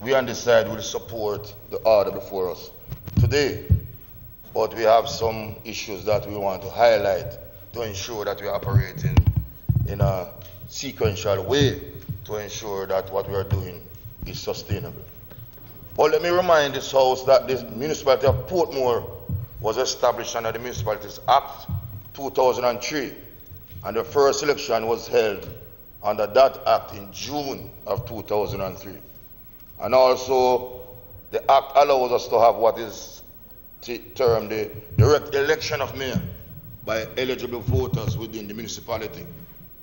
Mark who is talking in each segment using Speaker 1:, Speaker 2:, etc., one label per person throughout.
Speaker 1: we on this side will support the order before us today, but we have some issues that we want to highlight to ensure that we are operating in a sequential way to ensure that what we are doing is sustainable. But let me remind this House that the municipality of Portmore was established under the Municipalities Act 2003, and the first election was held under that act in June of 2003. And also, the act allows us to have what is termed the direct election of mayor by eligible voters within the municipality.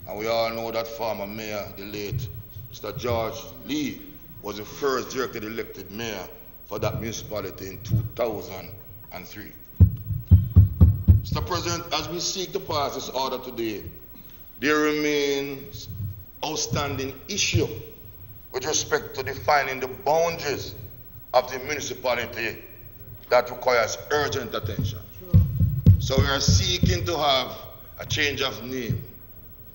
Speaker 1: And we all know that former mayor, the late Mr. George Lee, was the first directly elected mayor for that municipality in 2003. Mr. President, as we seek to pass this order today, there remains outstanding issue with respect to defining the boundaries of the municipality that requires urgent attention. So we are seeking to have a change of name,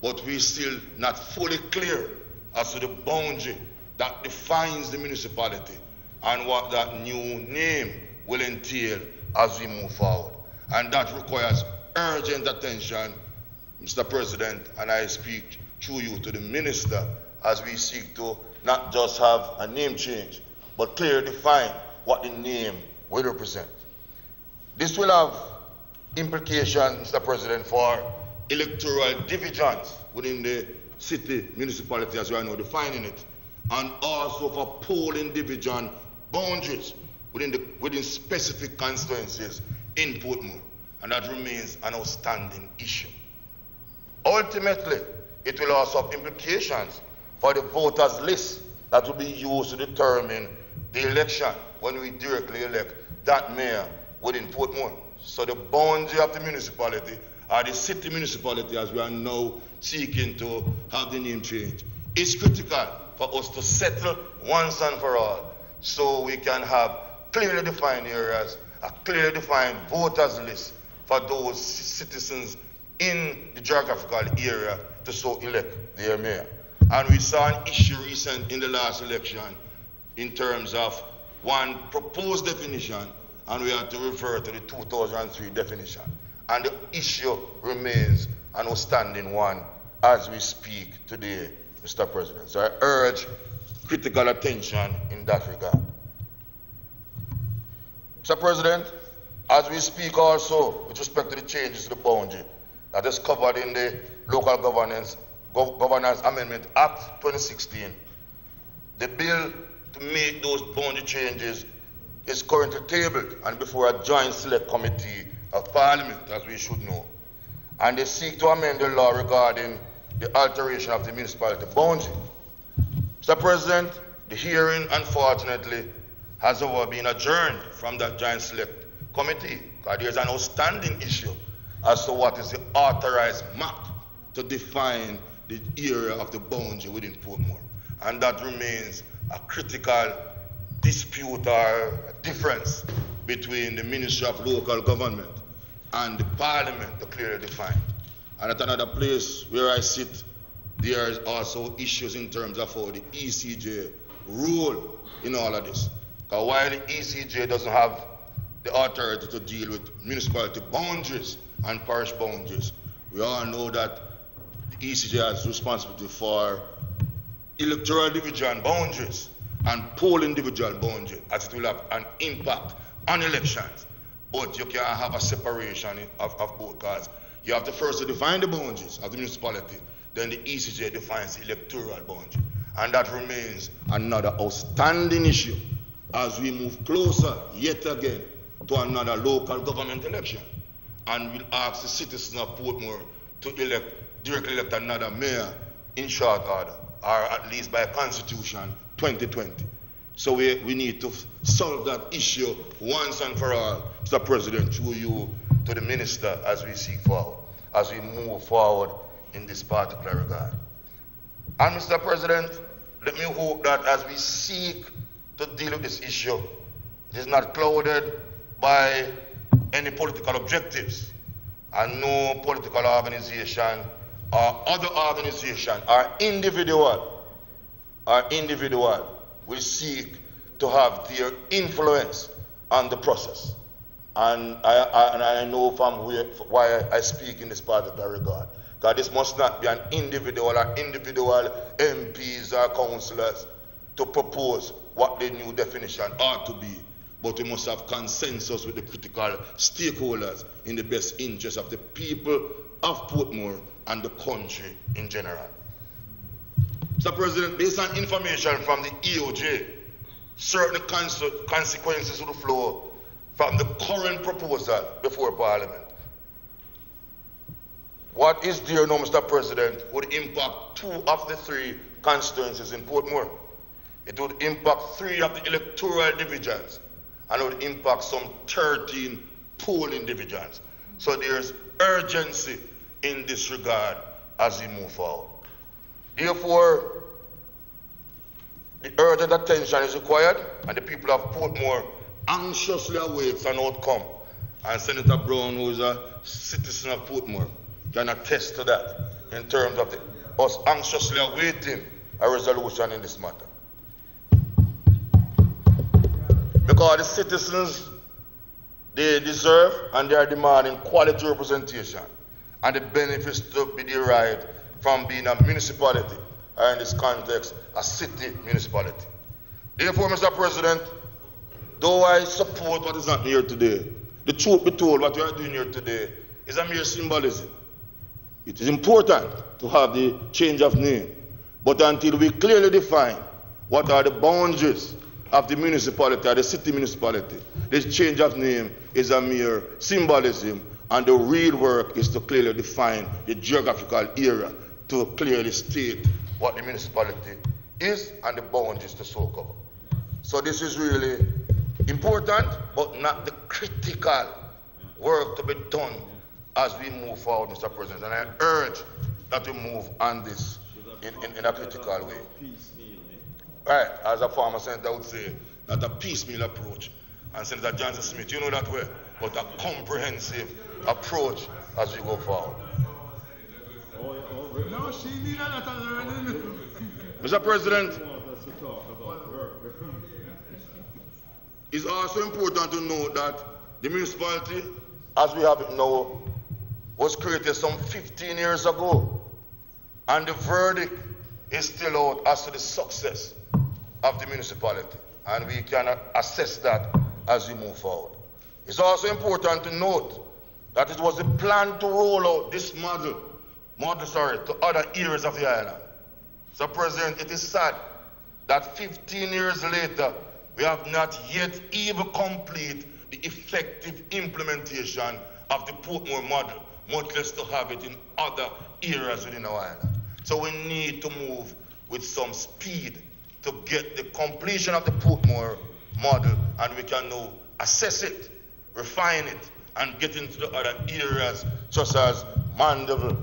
Speaker 1: but we're still not fully clear as to the boundary that defines the municipality and what that new name will entail as we move forward. And that requires urgent attention, Mr. President, and I speak through you to the Minister as we seek to not just have a name change, but clearly define what the name will represent. This will have implications, Mr. President, for electoral divisions within the city municipality as we are now defining it, and also for polling division boundaries within specific constituencies in Portmore, and that remains an outstanding issue. Ultimately, it will also have implications for the voters list that will be used to determine the election when we directly elect that mayor within Portmore. So the boundary of the municipality, or the city municipality as we are now seeking to have the name change, is critical for us to settle once and for all so we can have clearly defined areas, a clearly defined voters list for those citizens in the geographical area to so elect their mayor. And we saw an issue recent in the last election in terms of one proposed definition, and we had to refer to the 2003 definition. And the issue remains an outstanding one as we speak today, Mr. President. So I urge critical attention in that regard. Mr. President, as we speak also with respect to the changes to the boundary that is covered in the Local Governance Amendment Act 2016, the bill to make those boundary changes is currently tabled and before a joint select committee of Parliament, as we should know. And they seek to amend the law regarding the alteration of the municipality boundary. Mr. President, the hearing, unfortunately, has however been adjourned from that joint select committee because there's an outstanding issue as to what is the authorized map to define the area of the boundary within Portmore. And that remains a critical dispute or difference between the Ministry of Local Government and the Parliament to clearly define. And at another place where I sit, there is also issues in terms of how the ECJ role in all of this. Because while the ECJ doesn't have the authority to deal with municipality boundaries and parish boundaries, we all know that the ECJ has responsibility for electoral division boundaries and polling division boundaries, as it will have an impact on elections. But you can't have a separation of both, because you have to first define the boundaries of the municipality, then the ECJ defines the electoral boundary. And that remains another outstanding issue as we move closer yet again to another local government election. And we'll ask the citizens of Portmore to directly elect another mayor in short order, or at least by Constitution 2020. So we need to solve that issue once and for all, Mr. President, through you to the Minister as we seek forward, as we move forward in this particular regard. And Mr. President, let me hope that as we seek to deal with this issue, it is not clouded by any political objectives, and no political organization or other organization or individual will seek to have their influence on the process. And I know from why I speak in this particular regard. Because this must not be an individual MPs or councillors to propose what the new definition ought to be. But we must have consensus with the critical stakeholders in the best interest of the people of Portmore and the country in general. Mr. President, based on information from the EOJ, certain consequences will flow from the current proposal before Parliament. What is there now, Mr. President, would impact 2 of the 3 constituencies in Portmore. It would impact 3 of the electoral divisions, and it would impact some 13 polling divisions. So there's urgency in this regard as we move forward. Therefore, the urgent attention is required, and the people of Portmore anxiously awaits an outcome. And Senator Brown, who is a citizen of Portmore, can attest to that in terms of us anxiously awaiting a resolution in this matter. Because the citizens, they deserve and they are demanding quality representation and the benefits to be derived from being a municipality, or in this context, a city municipality. Therefore, Mr. President, though I support what is happening here today, the truth be told, what we are doing here today is a mere symbolism. It is important to have the change of name, but until we clearly define what are the boundaries of the municipality or the city municipality, this change of name is a mere symbolism, and the real work is to clearly define the geographical area, to clearly state what the municipality is and the boundaries to so cover. So this is really important, but not the critical work to be done as we move forward, Mr. President. And I urge that we move on this in a critical way. Right, as a former senator would say, not a piecemeal approach. And Senator Johnson Smith, you know that way, but a comprehensive approach as we go forward.
Speaker 2: No, she needed that already.
Speaker 1: Mr. President, it's also important to note that the municipality, as we have it now, was created some 15 years ago, and the verdict is still out as to the success of the municipality, and we can assess that as we move forward. It's also important to note that it was the plan to roll out this model to other areas of the island. So, President, it is sad that 15 years later, we have not yet even complete the effective implementation of the Portmore model, much less to have it in other areas within our island. So we need to move with some speed to get the completion of the Portmore model, and we can now assess it, refine it, and get into the other areas such as Mandeville,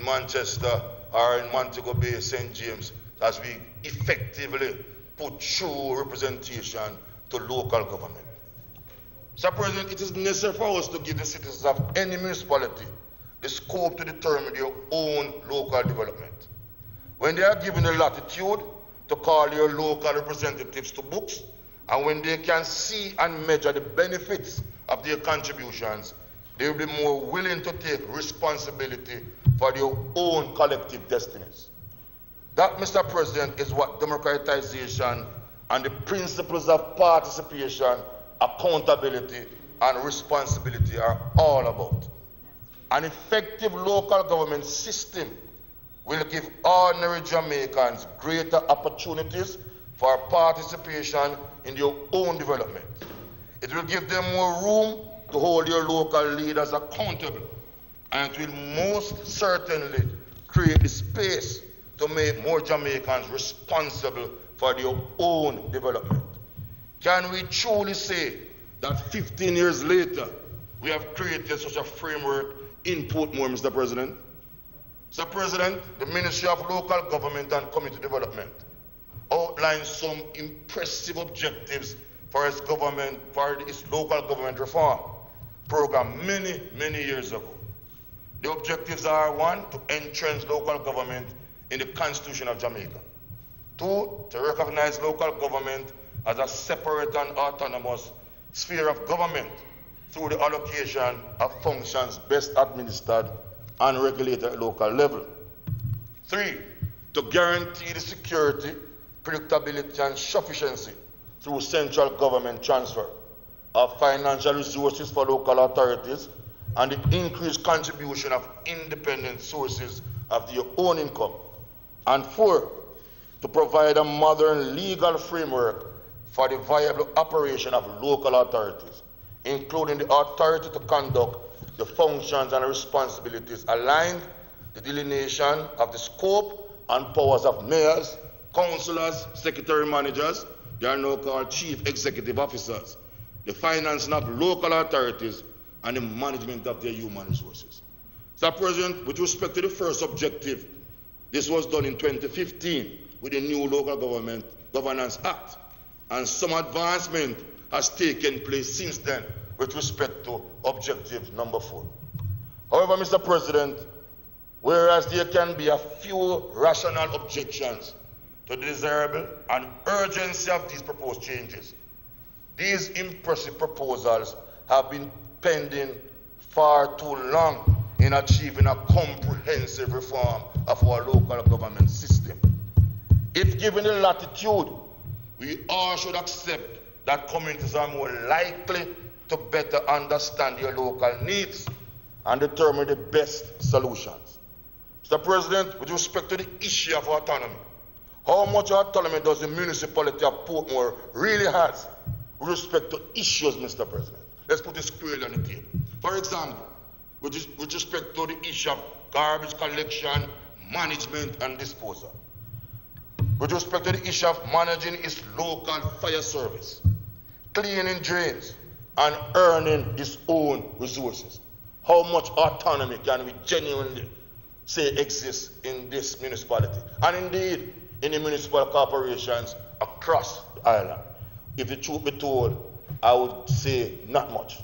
Speaker 1: Manchester, or in Montego Bay, St. James, as we effectively put true representation to local government. Mr. President, it is necessary for us to give the citizens of any municipality the scope to determine their own local development. When they are given the latitude to call their local representatives to books, and when they can see and measure the benefits of their contributions, they will be more willing to take responsibility for their own collective destinies. That, Mr. President, is what democratization and the principles of participation, accountability, and responsibility are all about. An effective local government system will give ordinary Jamaicans greater opportunities for participation in their own development. It will give them more room to hold their local leaders accountable, and it will most certainly create the space to make more Jamaicans responsible for their own development. Can we truly say that 15 years later, we have created such a framework in Portmore, Mr. President? Mr. President, the Ministry of Local Government and Community Development outlined some impressive objectives for its local government reform program many years ago. The objectives are: 1, to entrench local government in the Constitution of Jamaica; 2, to recognize local government as a separate and autonomous sphere of government through the allocation of functions best administered and regulated at local level. 3, to guarantee the security, predictability, and sufficiency through central government transfer of financial resources for local authorities and the increased contribution of independent sources of their own income. And 4, to provide a modern legal framework for the viable operation of local authorities, including the authority to conduct the functions and responsibilities aligned, the delineation of the scope and powers of mayors, councillors, secretary managers, they are now called chief executive officers, the financing of local authorities, and the management of their human resources. Mr. President, with respect to the first objective, this was done in 2015 with the new Local Government Governance Act, and some advancement has taken place since then with respect to objective number 4. However, Mr. President, whereas there can be a few rational objections to the desirable and urgency of these proposed changes, these impressive proposals have been pending far too long in achieving a comprehensive reform of our local government system. If given the latitude, we all should accept that communities are more likely to better understand their local needs and determine the best solutions. Mr. President, with respect to the issue of autonomy, how much autonomy does the municipality of Portmore really has with respect to issues, Mr. President? Let's put it squarely on the table. For example, with respect to the issue of garbage collection, management, and disposal. With respect to the issue of managing its local fire service, cleaning drains, and earning its own resources. How much autonomy can we genuinely say exists in this municipality, and indeed in the municipal corporations across the island? If the truth be told, I would say not much.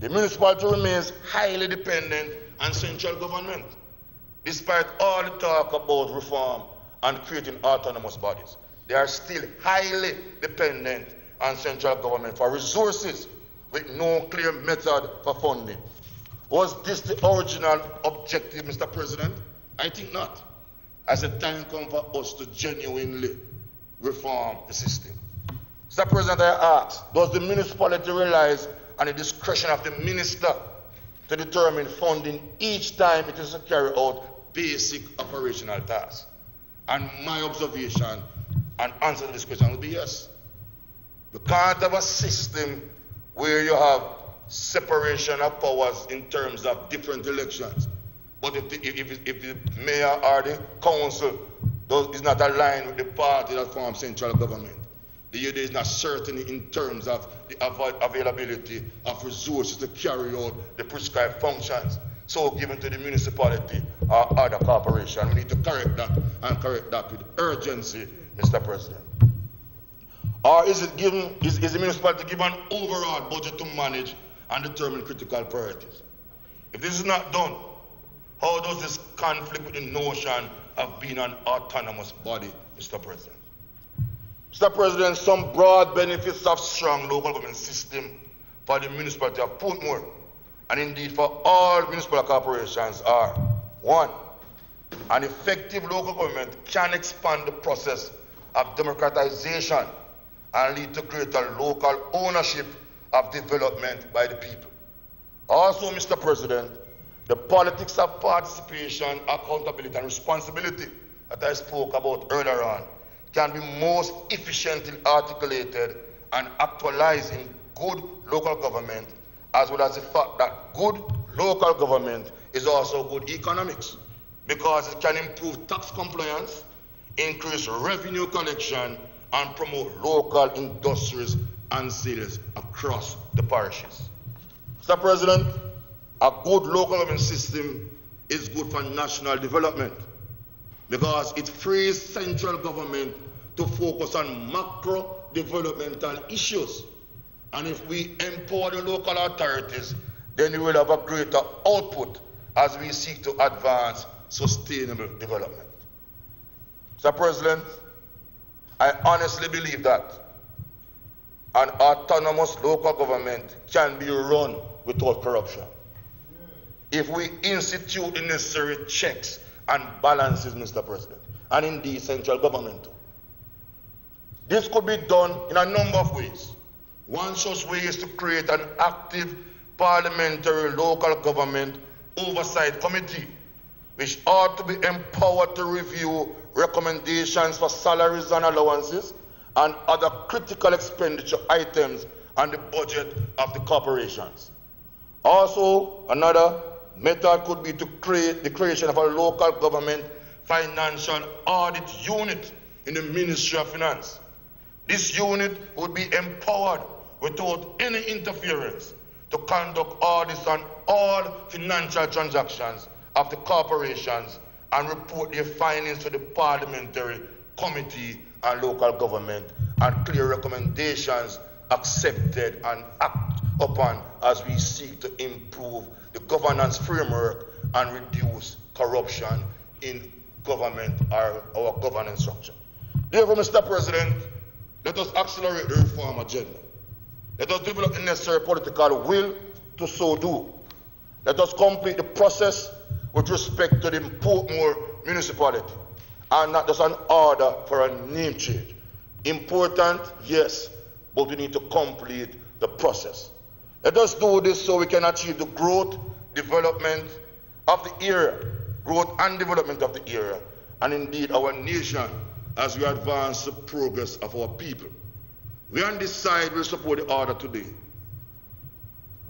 Speaker 1: The municipality remains highly dependent on central government, despite all the talk about reform and creating autonomous bodies. They are still highly dependent on central government for resources with no clear method for funding. Was this the original objective, Mr. President? I think not. As the time comes for us to genuinely reform the system. Mr. President, I ask, does the municipality rely on the discretion of the minister to determine funding each time it is to carry out basic operational tasks? And my observation and answer to this question would be yes. You can't have a system where you have separation of powers in terms of different elections. But if the mayor or the council is not aligned with the party that forms central government, there is not certainty in terms of the availability of resources to carry out the prescribed functions so given to the municipality or other corporation. We need to correct that, and correct that with urgency, Mr. President. Or is the municipality given an overall budget to manage and determine critical priorities? If this is not done, how does this conflict with the notion of being an autonomous body, Mr. President? Mr. President, some broad benefits of strong local government system for the municipality of Portmore, and indeed for all municipal corporations, are: 1, an effective local government can expand the process of democratization and lead to greater local ownership of development by the people. Also, Mr. President, the politics of participation, accountability, and responsibility that I spoke about earlier on can be most efficiently articulated and actualized in good local government, as well as the fact that good local government is also good economics, because it can improve tax compliance, increase revenue collection, and promote local industries and sales across the parishes. Mr. President, a good local government system is good for national development because it frees central government to focus on macro developmental issues. And if we empower the local authorities, then we will have a greater output as we seek to advance sustainable development. Mr. President, I honestly believe that an autonomous local government can be run without corruption. If we institute the necessary checks and balances, Mr. President, and indeed central government too. This could be done in a number of ways. One such way is to create an active parliamentary local government oversight committee, which ought to be empowered to review recommendations for salaries and allowances and other critical expenditure items on the budget of the corporations. Also, another method could be to create the creation of a local government financial audit unit in the Ministry of Finance. This unit would be empowered without any interference to conduct audits on all financial transactions of the corporations and report their findings to the parliamentary committee and local government and clear recommendations accepted and act upon as we seek to improve the governance framework and reduce corruption in government or our governance structure. Therefore, Mr. President, let us accelerate the reform agenda. Let us develop the necessary political will to so do. Let us complete the process with respect to the Portmore Municipality and not just an order for a name change. Important, yes, but we need to complete the process. Let us do this so we can achieve the growth, development of the area, growth and development of the area, and indeed our nation as we advance the progress of our people. We on this side will support the order today,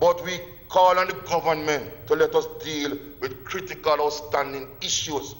Speaker 1: but we call on the government to let us deal with critical outstanding issues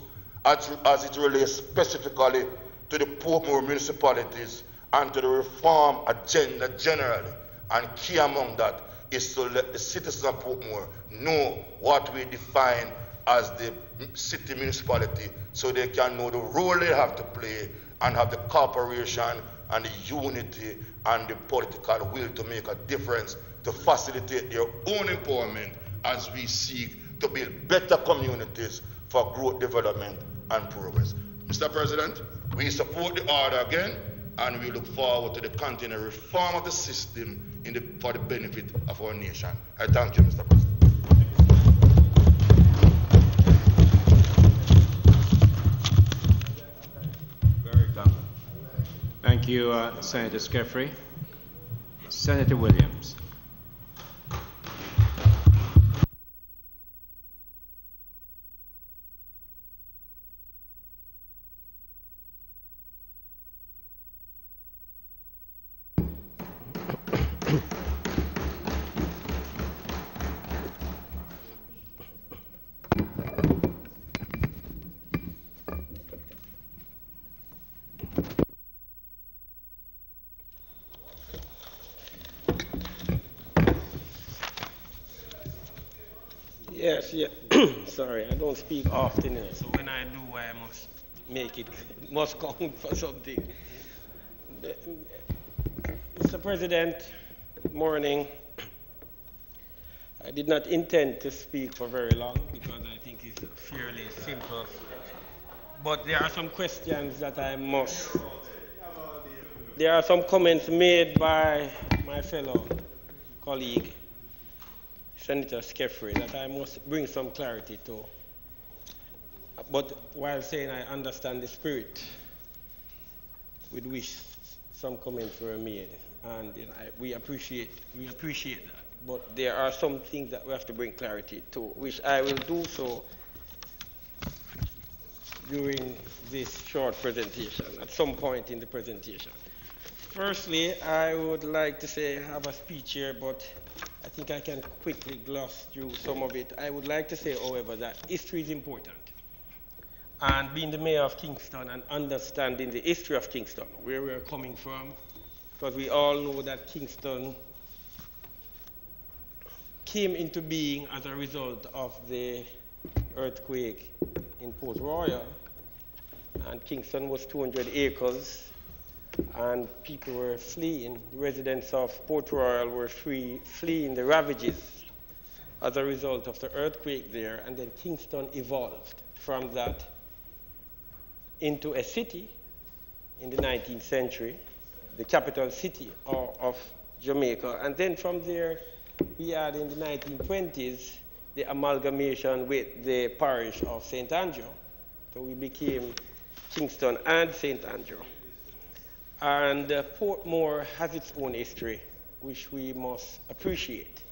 Speaker 1: as it relates specifically to the Portmore municipalities and to the reform agenda generally. And key among that is to let the citizens of Portmore know what we define as the city municipality so they can know the role they have to play and have the cooperation and the unity and the political will to make a difference to facilitate their own empowerment as we seek to build better communities for growth, development, and progress. Mr. President, we support the order again, and we look forward to the continued reform of the system for the benefit of our nation. I thank you, Mr. President.
Speaker 3: Very good. Thank you, Senator Skeffrey. Senator Williams.
Speaker 4: Yes, yeah. Sorry, I don't speak often, so when I do, I must make it, must count for something. Mr. President, good morning. I did not intend to speak for very long because I think it's fairly simple. But there are some questions that I must. There are some comments made by my fellow colleague, Senator Skeffrey, that I must bring some clarity to. But while saying I understand the spirit with which some comments were made, and we appreciate that. But there are some things that we have to bring clarity to, which I will do so during this short presentation, at some point in the presentation. Firstly, I would like to say I have a speech here, but I think I can quickly gloss through some of it. I would like to say, however, that history is important. And being the mayor of Kingston and understanding the history of Kingston, where we are coming from, because we all know that Kingston came into being as a result of the earthquake in Port Royal, and Kingston was 200 acres, and people were fleeing. The residents of Port Royal were fleeing the ravages as a result of the earthquake there, and then Kingston evolved from that into a city in the 19th century, the capital city of of Jamaica. And then from there, we had in the 1920s the amalgamation with the parish of St. Andrew. So we became Kingston and St. Andrew. And Portmore has its own history, which we must appreciate.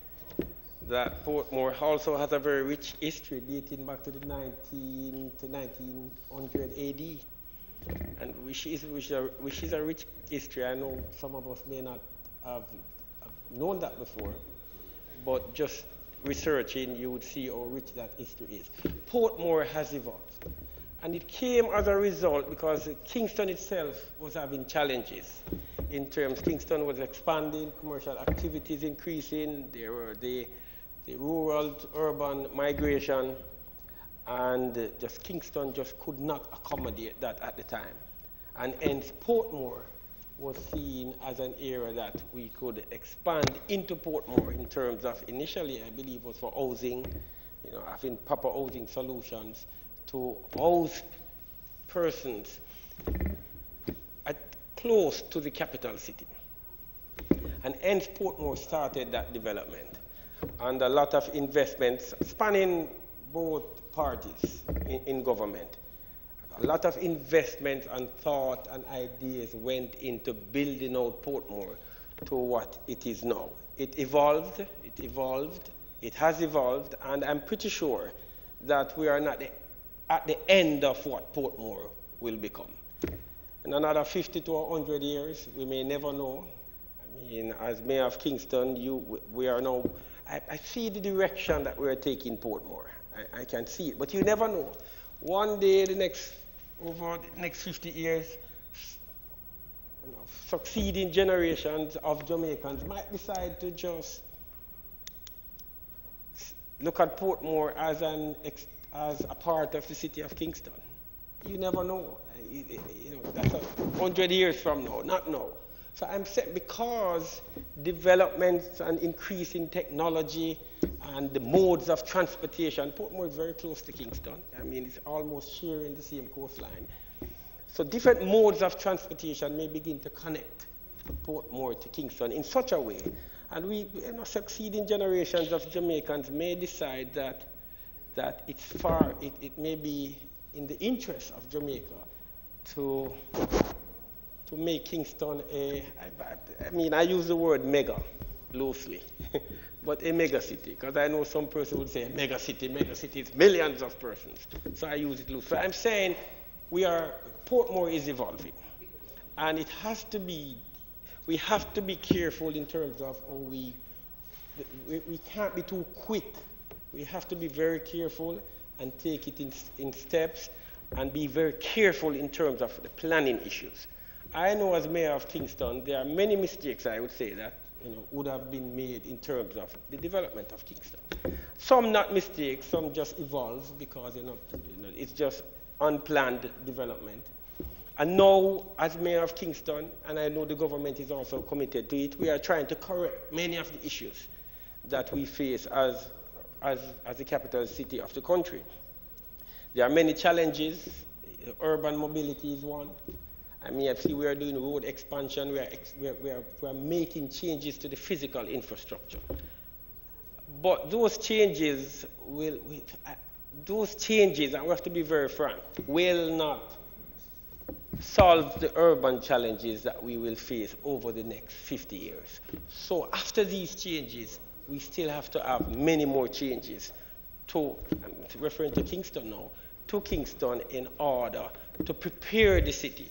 Speaker 4: That Portmore also has a very rich history dating back to the 1900 AD, and which is a rich history. I know some of us may not have known that before, but just researching, you would see how rich that history is. Portmore has evolved, and it came as a result because Kingston itself was having challenges in terms. Kingston was expanding, commercial activities increasing, there were the rural to urban migration, and just Kingston just could not accommodate that at the time. And hence Portmore was seen as an area that we could expand into Portmore in terms of, initially I believe was for housing, having proper housing solutions to house persons close to the capital city. And hence Portmore started that development. And a lot of investments spanning both parties in government. A lot of investment and thought and ideas went into building out Portmore to what it is now. It evolved, it has evolved, and I'm pretty sure that we are not at the end of what Portmore will become. In another 50 to 100 years, we may never know. I mean, as Mayor of Kingston, we are now, I see the direction that we're taking Portmore. I can see it, but you never know. One day, over the next 50 years, succeeding generations of Jamaicans might decide to just look at Portmore as a part of the city of Kingston. You never know. That's 100 years from now, not now. So I'm saying because developments and increasing technology and the modes of transportation, Portmore is very close to Kingston. I mean, it's almost sharing the same coastline. So different modes of transportation may begin to connect Portmore to Kingston in such a way. And succeeding generations of Jamaicans may decide that it may be in the interest of Jamaica to make Kingston I use the word mega loosely, but a mega city, because I know some person would say mega city is millions of persons. So I use it loosely. So I'm saying Portmore is evolving, and we have to be careful in terms of how we can't be too quick. We have to be very careful and take it in steps and be very careful in terms of the planning issues. I know as Mayor of Kingston, there are many mistakes, I would say, that would have been made in terms of the development of Kingston. Some not mistakes, some just evolve because it's just unplanned development. And now, as Mayor of Kingston, and I know the government is also committed to it, we are trying to correct many of the issues that we face as the capital city of the country. There are many challenges. Urban mobility is one. I mean, I see we are doing road expansion. We are making changes to the physical infrastructure. But those changes and we have to be very frank, will not solve the urban challenges that we will face over the next 50 years. So after these changes, we still have to have many more changes I'm referring to Kingston now, to Kingston in order to prepare the city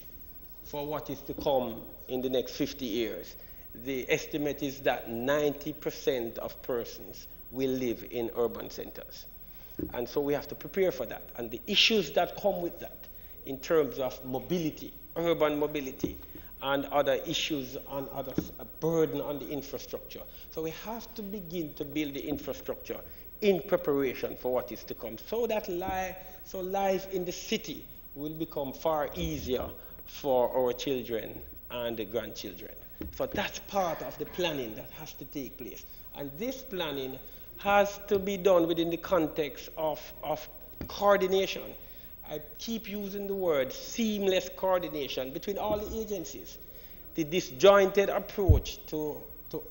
Speaker 4: for what is to come in the next 50 years. The estimate is that 90% of persons will live in urban centers. And so we have to prepare for that. And the issues that come with that in terms of mobility, urban mobility, and other issues on a burden on the infrastructure. So we have to begin to build the infrastructure in preparation for what is to come, so that life in the city will become far easier for our children and the grandchildren. So that's part of the planning that has to take place. And this planning has to be done within the context of coordination. I keep using the word seamless coordination between all the agencies. the disjointed approach to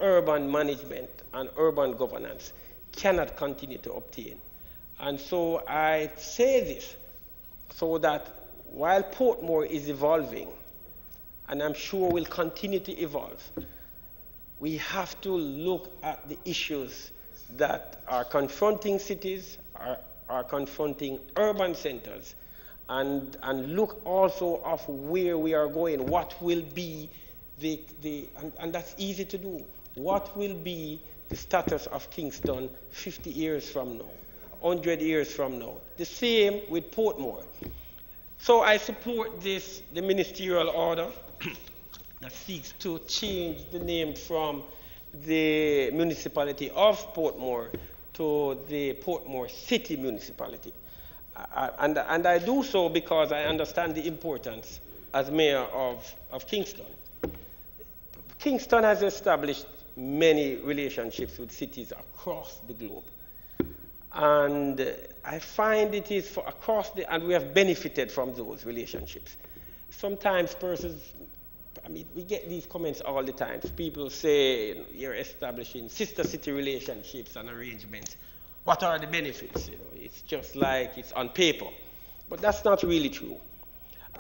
Speaker 4: urban management and urban governance cannot continue to obtain. And so I say this so that while Portmore is evolving, and I'm sure will continue to evolve, we have to look at the issues that are confronting cities, are confronting urban centers, and look also of where we are going. What will be and that's easy to do. What will be the status of Kingston 50 years from now, 100 years from now? The same with Portmore. So I support the ministerial order that seeks to change the name from the municipality of Portmore to the Portmore City Municipality. And I do so because I understand the importance as mayor of Kingston. Kingston has established many relationships with cities across the globe. And I find it is for across and we have benefited from those relationships. Sometimes persons, we get these comments all the time. People say, you're establishing sister city relationships and arrangements. What are the benefits? It's just like it's on paper. But that's not really true.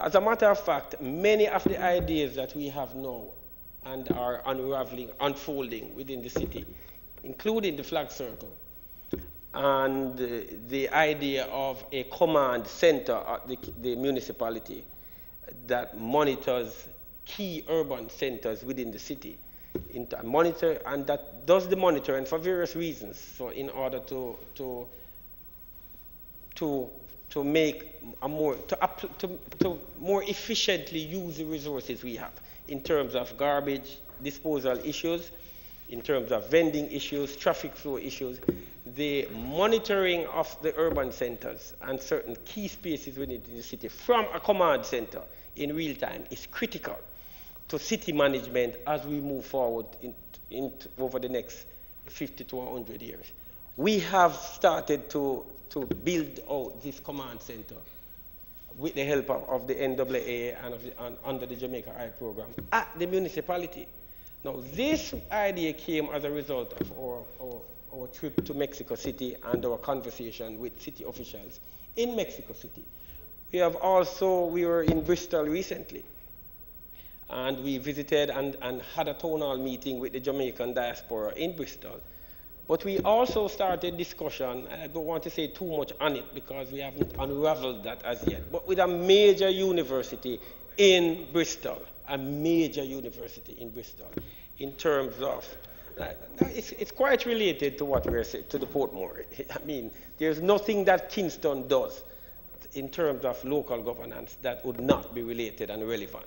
Speaker 4: As a matter of fact, many of the ideas that we have now and are unfolding within the city, including the flag circle, and the idea of a command center at the municipality that monitors key urban centers within the city, monitor, and that does the monitoring for various reasons. So in order to make a more to more efficiently use the resources we have in terms of garbage disposal issues, in terms of vending issues, traffic flow issues. The monitoring of the urban centers and certain key spaces within the city from a command center in real time is critical to city management as we move forward over the next 50 to 100 years. We have started to build out this command center with the help of the NAA and under the Jamaica Eye program at the municipality. Now, this idea came as a result of our trip to Mexico City and our conversation with city officials in Mexico City. We were in Bristol recently, and we visited and had a town hall meeting with the Jamaican diaspora in Bristol. But we also started discussion, and I don't want to say too much on it because we haven't unraveled that as yet, but with a major university in Bristol, in terms of, it's quite related to what we're saying, to the Portmore. I mean, there's nothing that Kingston does in terms of local governance that would not be related and relevant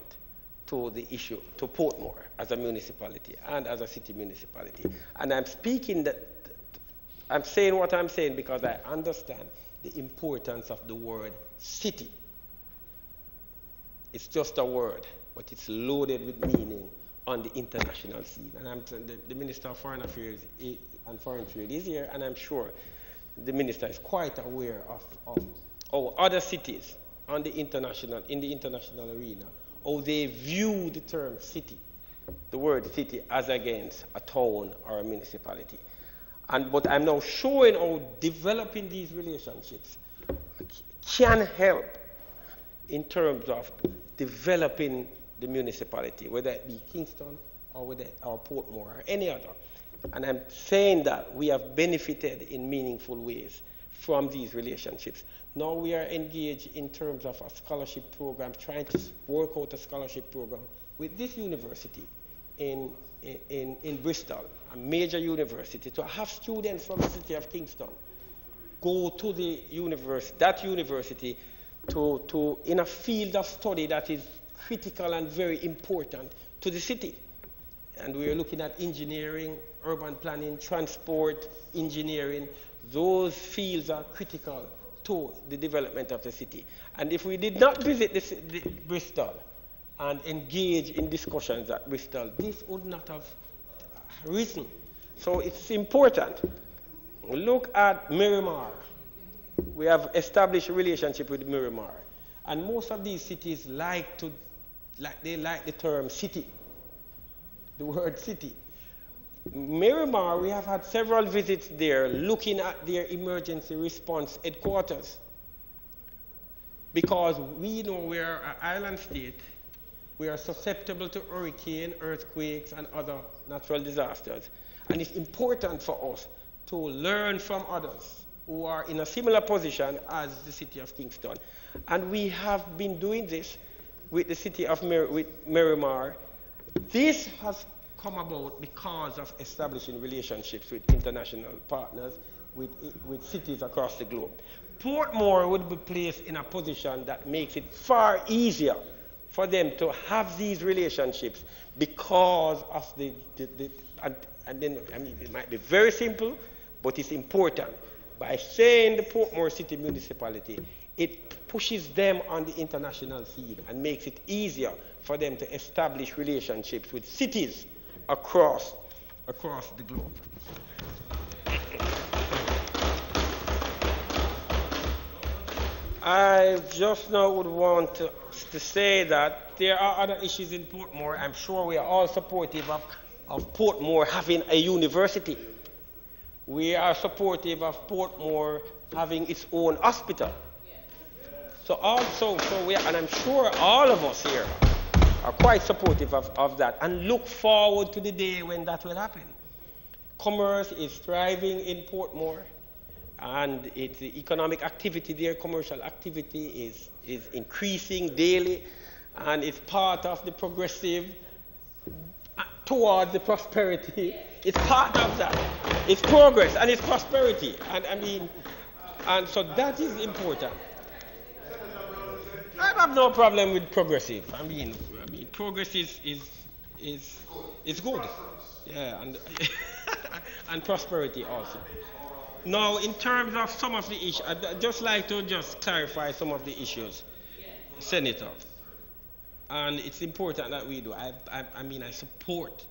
Speaker 4: to the issue, to Portmore as a municipality and as a city municipality. And I'm saying what I'm saying because I understand the importance of the word city. It's just a word, but it's loaded with meaning on the international scene. And the Minister of Foreign Affairs and Foreign Trade is here, and I'm sure the Minister is quite aware of how other cities in the international arena, how they view the term city, the word city, as against a town or a municipality. But I'm now showing how developing these relationships can help in terms of developing the municipality, whether it be Kingston or Portmore or any other. And I'm saying that we have benefited in meaningful ways from these relationships. Now we are engaged in terms of a scholarship program, trying to work out a scholarship program with this university in Bristol, a major university, to have students from the city of Kingston go to that university in a field of study that is critical and very important to the city. And we are looking at engineering, urban planning, transport, engineering. Those fields are critical to the development of the city. And if we did not visit Bristol and engage in discussions at Bristol, this would not have risen. So it's important. Look at Miramar. We have established a relationship with Miramar. And most of these cities like the term city. the word city. Miramar, we have had several visits there looking at their emergency response headquarters. Because we know we are an island state, we are susceptible to hurricane, earthquakes, and other natural disasters. And it's important for us to learn from others who are in a similar position as the city of Kingston. And we have been doing this with the city of Miramar. This has come about because of establishing relationships with international partners, with cities across the globe. Portmore would be placed in a position that makes it far easier for them to have these relationships because of and then, I mean, it might be very simple, but it's important. By saying the Portmore City Municipality, it pushes them on the international scene and makes it easier for them to establish relationships with cities across the globe. I just now would want to say that there are other issues in Portmore. I'm sure we are all supportive of Portmore having a university. We are supportive of Portmore having its own hospital. So and I'm sure all of us here are quite supportive of that and look forward to the day when that will happen. Commerce is thriving in Portmore, and it's the economic activity there, commercial activity is increasing daily, and it's part of the progressive towards the prosperity. It's part of that. It's progress and it's prosperity, and so that is important. I have no problem with progressive. I mean, progress is good. Yeah, and and prosperity also. Now, in terms of some of the issues, I'd just like to just clarify some of the issues, Senator. And it's important that we do. I support,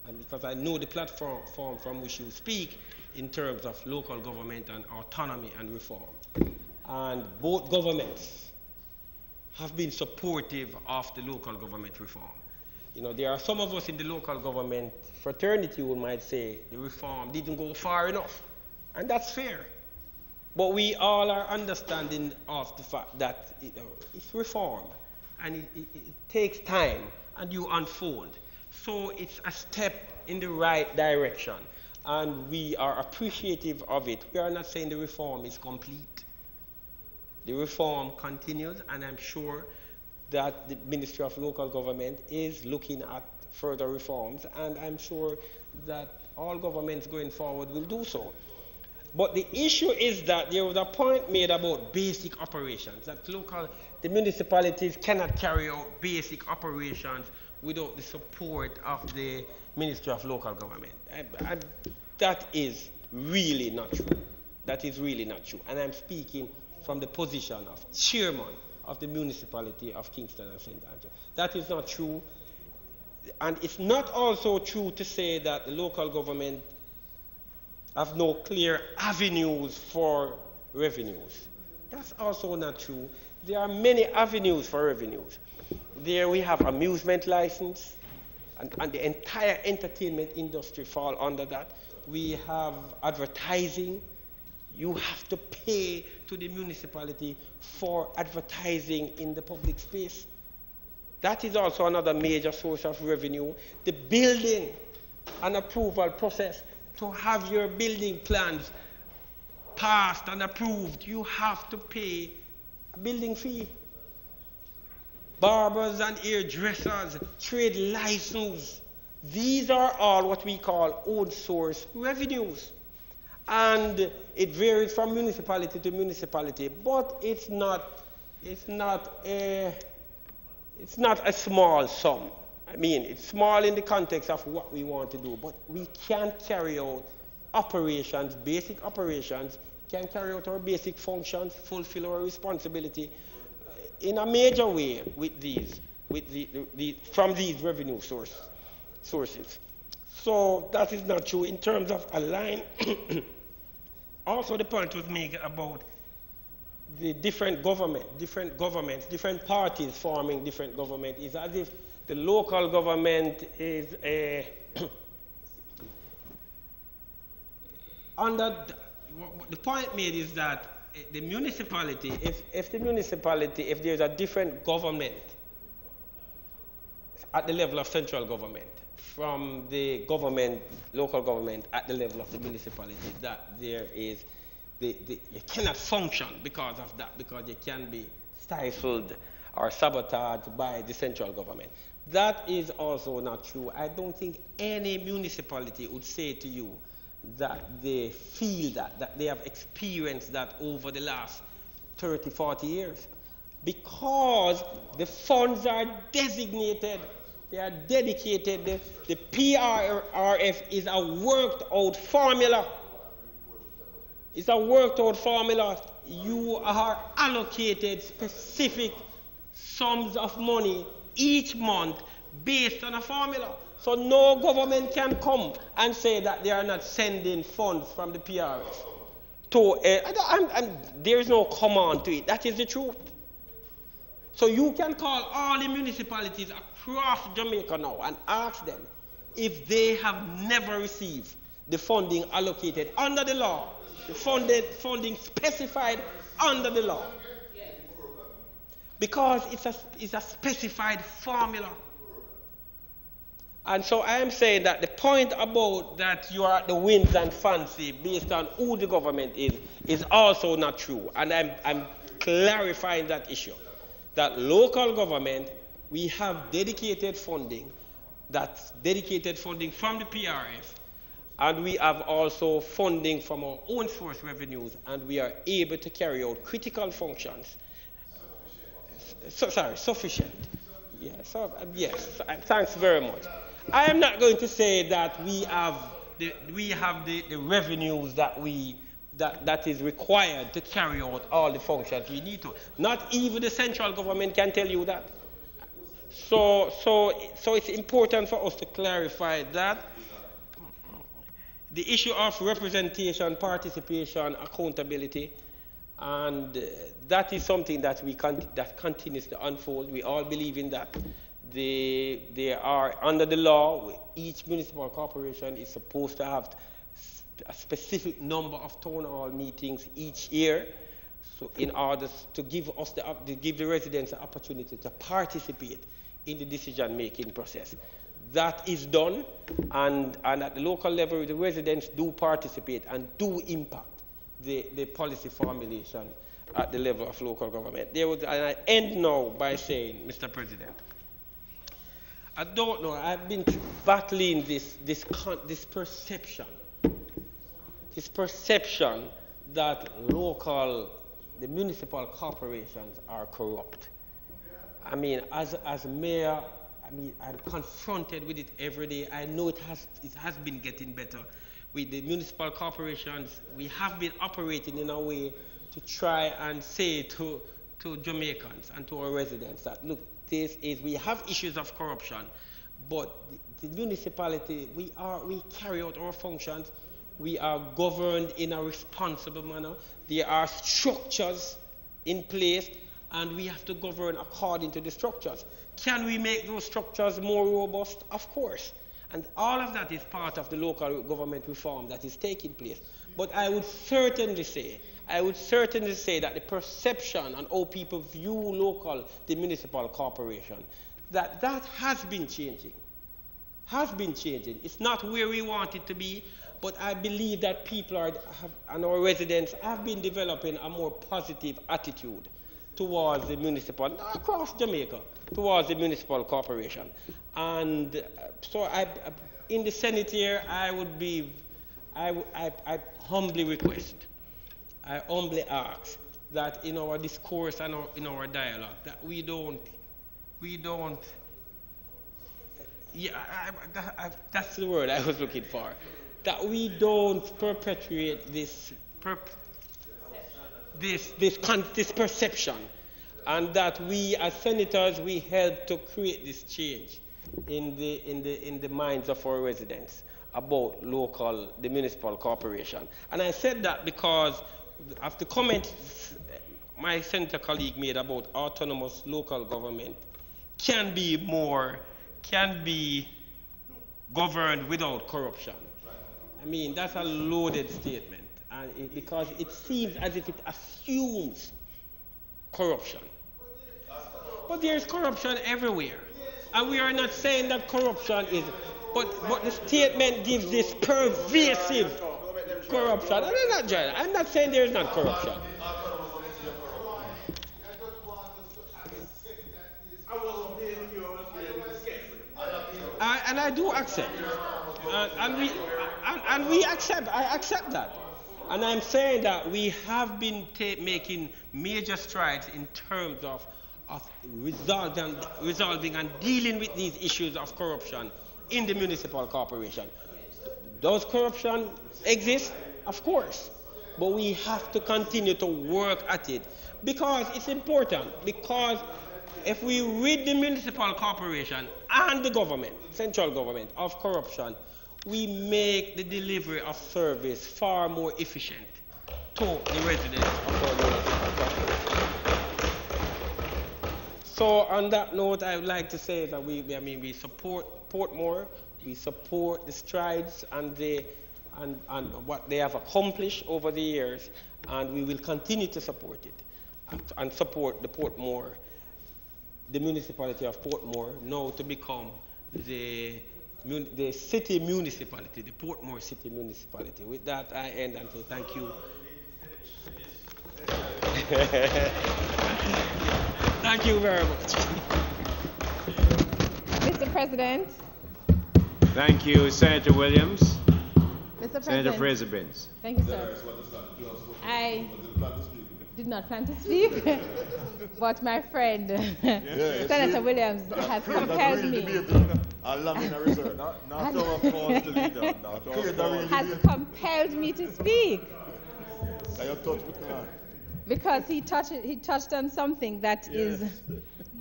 Speaker 4: and because I know the platform from which you speak in terms of local government and autonomy and reform. And both governments have been supportive of the local government reform. You know, there are some of us in the local government fraternity who might say the reform didn't go far enough. And that's fair. But we all are understanding of the fact that it's reform. And it takes time, and you unfold. So it's a step in the right direction. And we are appreciative of it. We are not saying the reform is complete. The reform continues, and I'm sure that the Ministry of Local Government is looking at further reforms, and I'm sure that all governments going forward will do so. But the issue is that there was a point made about basic operations, that the municipalities cannot carry out basic operations without the support of the Ministry of Local Government. And that is really not true. That is really not true. And I'm speaking from the position of chairman of the Municipality of Kingston and St. Andrew. That is not true. And it's not also true to say that the local government have no clear avenues for revenues. That's also not true. There are many avenues for revenues. There we have amusement license, and the entire entertainment industry fall under that. We have advertising. You have to pay to the municipality for advertising in the public space. That is also another major source of revenue. The building and approval process. To have your building plans passed and approved, you have to pay a building fee. Barbers and hairdressers, trade license. These are all what we call own source revenues. And it varies from municipality to municipality, but it's not a small sum. I mean, it's small in the context of what we want to do, but we can carry out operations, basic operations, can carry out our basic functions, fulfill our responsibility in a major way with from these revenue sources. So that is not true in terms of a line. Also, the point was made about the different governments, different parties forming different government. Is as if the local government is a the point made is that the municipality, if there's a different government at the level of central government from the local government at the level of the municipality, that there is, you cannot function because of that, because you can be stifled or sabotaged by the central government. That is also not true. I don't think any municipality would say to you that they feel that they have experienced that over the last 30, 40 years. Because the funds are designated, they are dedicated. The PRRF is a worked out formula. It's a worked out formula. You are allocated specific sums of money each month based on a formula. So no government can come and say that they are not sending funds from the PRF. There is no command to it. That is the truth. So you can call all the municipalities across Jamaica now and ask them if they have never received the funding allocated under the law, the funding specified under the law. Because it's a specified formula. And so I am saying that the point about that you are at the winds and fancy based on who the government is also not true. And I'm clarifying that issue. That local government, we have dedicated funding, that's dedicated funding from the PRF, and we have also funding from our own source revenues, and we are able to carry out critical functions. Sufficient. Yes, thanks very much. I am not going to say that we have the revenues that is required to carry out all the functions we need to. Not even the central government can tell you that. So it's important for us to clarify that. The issue of representation, participation, accountability, and that is something that that continues to unfold. We all believe in that. They are under the law. Each municipal corporation is supposed to have a specific number of town hall meetings each year, so in order to give the residents the opportunity to participate in the decision-making process. That is done, and at the local level, the residents do participate and do impact the policy formulation at the level of local government. And I end now by saying, Mr. President, I don't know, I've been battling this perception that the municipal corporations are corrupt. I mean, as mayor, I'm confronted with it every day. I know it has been getting better. With the municipal corporations, we have been operating in a way to try and say to Jamaicans and to our residents that, look, we have issues of corruption, but the municipality, we carry out our functions. We are governed in a responsible manner. There are structures in place, and we have to govern according to the structures. Can we make those structures more robust? Of course. And all of that is part of the local government reform that is taking place. But I would certainly say that the perception on how people view the municipal corporation, that has been changing. It's not where we want it to be, but I believe that people and our residents have been developing a more positive attitude towards the municipal, across Jamaica, towards the municipal corporation. And so in the Senate here, I humbly request, I humbly ask that in our discourse and in our dialogue, that we don't, that's the word I was looking for, that we don't perpetuate this perception, and that we as senators, we help to create this change in the minds of our residents about the municipal corporation. And I said that because of the comment my senator colleague made about autonomous local government can be more can be governed without corruption. I mean, that's a loaded statement, because it seems as if it assumes corruption. But there's corruption everywhere. And we are not saying that corruption is, but the statement gives this pervasive corruption. I'm not saying there is not corruption. And I do accept. I accept that. And I'm saying that we have been making major strides in terms of resolving and dealing with these issues of corruption in the municipal corporation. Does corruption exist? Of course. But we have to continue to work at it because it's important. Because if we rid the municipal corporation and the government, central government, of corruption, we make the delivery of service far more efficient to the residents of our municipal corporation. So on that note, I would like to say that we support Portmore, we support the strides and what they have accomplished over the years, and we will continue to support it and support the Portmore, the municipality of Portmore, now to become the city municipality, the Portmore city municipality. With that, I end and say thank you. Thank you very much.
Speaker 5: Mr. President.
Speaker 3: Thank you, Senator Williams.
Speaker 5: Mr. President.
Speaker 3: Senator Fraser-Binns.
Speaker 5: Thank you, sir. I did not plan to speak, but my friend, Senator Williams, has compelled me. Has compelled me to speak. Because he touched on something that is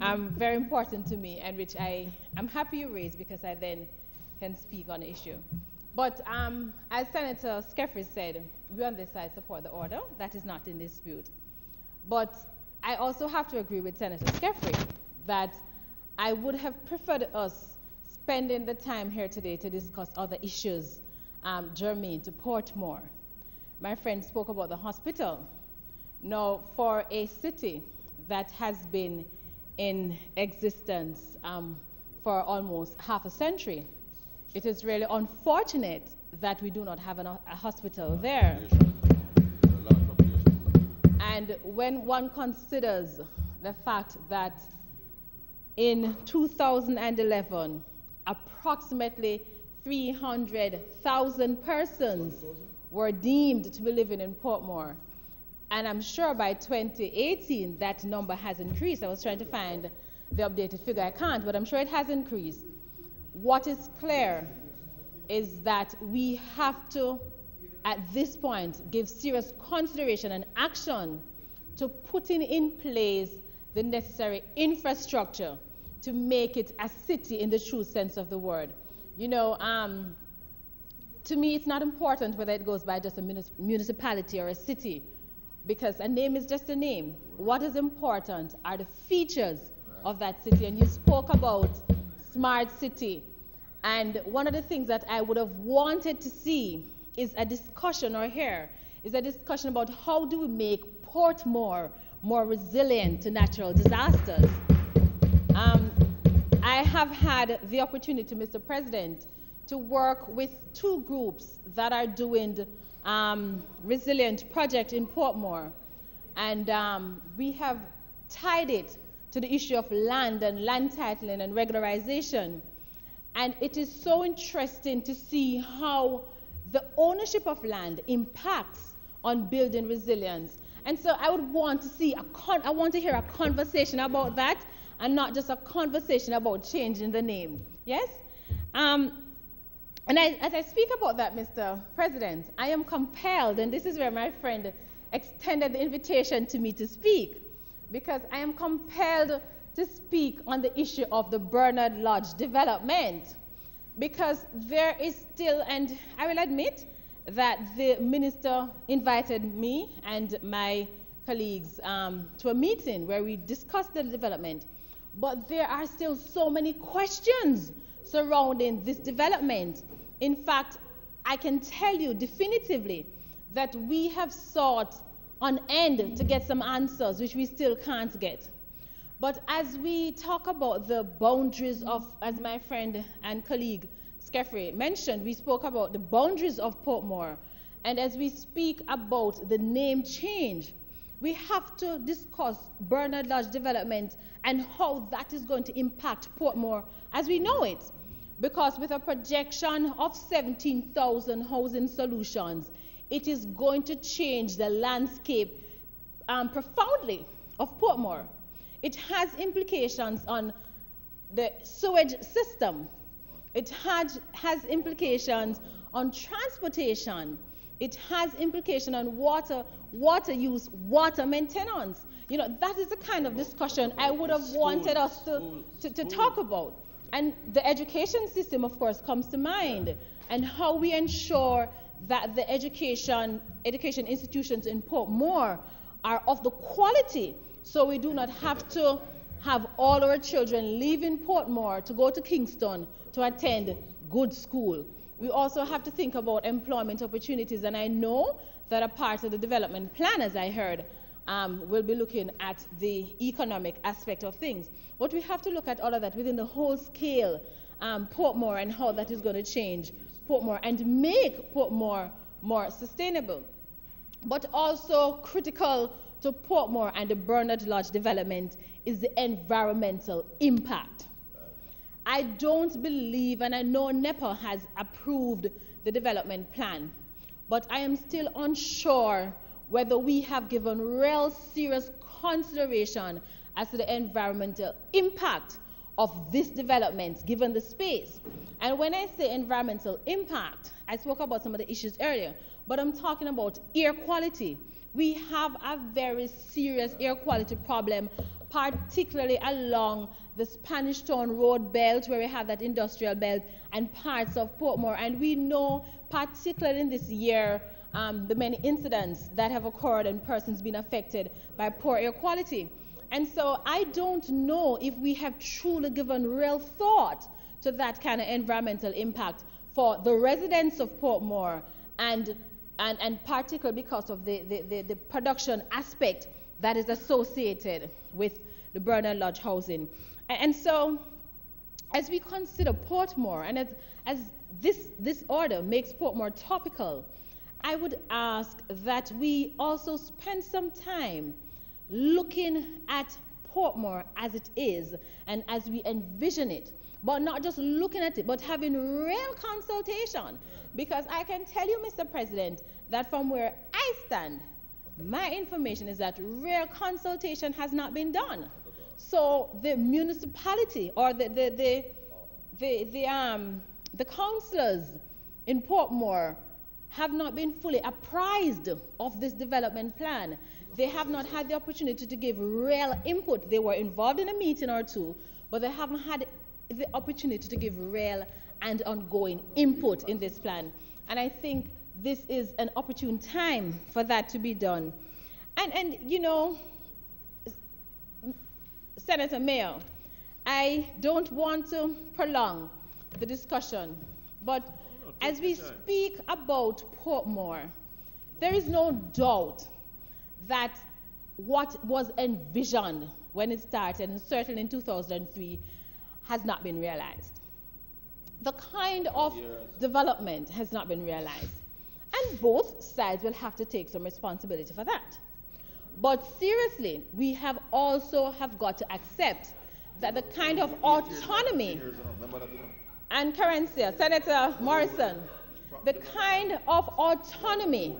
Speaker 5: very important to me, and which I'm happy you raised, because I then can speak on the issue. But as Senator Skeffrey said, we on this side support the order. That is not in dispute. But I also have to agree with Senator Skeffrey that I would have preferred us spending the time here today to discuss other issues germane to Portmore. My friend spoke about the hospital. Now, for a city that has been in existence for almost half a century, it is really unfortunate that we do not have a hospital there. And when one considers the fact that in 2011, approximately 300,000 persons were deemed to be living in Portmore, and I'm sure by 2018 that number has increased. I was trying to find the updated figure. I can't, but I'm sure it has increased. What is clear is that we have to, at this point, give serious consideration and action to putting in place the necessary infrastructure to make it a city in the true sense of the word. You know, to me, it's not important whether it goes by just a municipality or a city, because a name is just a name. What is important are the features of that city. And you spoke about smart city. And one of the things that I would have wanted to see is a discussion, or here, is a discussion about how do we make Portmore more resilient to natural disasters. I have had the opportunity, Mr. President, to work with two groups that are doing resilient project in Portmore, and we have tied it to the issue of land and land titling and regularization. And it is so interesting to see how the ownership of land impacts on building resilience. And so I would want to see I want to hear a conversation about that, and not just a conversation about changing the name. Yes? And as I speak about that, Mr. President, I am compelled, and this is where my friend extended the invitation to me to speak, because I am compelled to speak on the issue of the Bernard Lodge development, because there is still, and I will admit that the minister invited me and my colleagues to a meeting where we discussed the development. But there are still so many questions surrounding this development. In fact, I can tell you definitively that we have sought on end to get some answers, which we still can't get. But as we talk about the boundaries of, as my friend and colleague Skeffrey mentioned, we spoke about the boundaries of Portmore. And as we speak about the name change, we have to discuss Bernard Lodge development and how that is going to impact Portmore as we know it. Because with a projection of 17,000 housing solutions, it is going to change the landscape profoundly of Portmore. It has implications on the sewage system. It has implications on transportation. It has implication on water use, water maintenance. You know, that is the kind of discussion I would have wanted us to talk about. And the education system, of course, comes to mind, and how we ensure that the education institutions in Portmore are of the quality, so we do not have to have all our children leaving Portmore to go to Kingston to attend good school. We also have to think about employment opportunities, and I know that a part of the development plan, as I heard, will be looking at the economic aspect of things. But we have to look at all of that within the whole scale, Portmore, and how that is going to change Portmore and make Portmore more sustainable. But also critical to Portmore and the Bernard Lodge development is the environmental impact. I don't believe, and I know NEPA has approved the development plan, but I am still unsure whether we have given real serious consideration as to the environmental impact of this development given the space. And when I say environmental impact, I spoke about some of the issues earlier, but I'm talking about air quality. We have a very serious air quality problem, particularly along the Spanish Town Road belt, where we have that industrial belt, and parts of Portmore. And we know, particularly in this year, the many incidents that have occurred and persons being affected by poor air quality. And so I don't know if we have truly given real thought to that kind of environmental impact for the residents of Portmore, and particularly because of the production aspect that is associated with the Bernard Lodge housing. And so, as we consider Portmore, and as this order makes Portmore topical, I would ask that we also spend some time looking at Portmore as it is and as we envision it, but not just looking at it, but having real consultation. Because I can tell you, Mr. President, that from where I stand, my information is that real consultation has not been done. So the municipality or the councillors in Portmore have not been fully apprised of this development plan. They have not had the opportunity to give real input. They were involved in a meeting or two, but they haven't had the opportunity to give real and ongoing input in this plan. And I think this is an opportune time for that to be done. And you know, Senator Mayor, I don't want to prolong the discussion, but as we speak about Portmore, there is no doubt that what was envisioned when it started, and certainly in 2003, has not been realized. The kind of development has not been realized. And both sides will have to take some responsibility for that. But seriously, we have also got to accept that the kind of autonomy, and currency, Senator Morrison, the kind of autonomy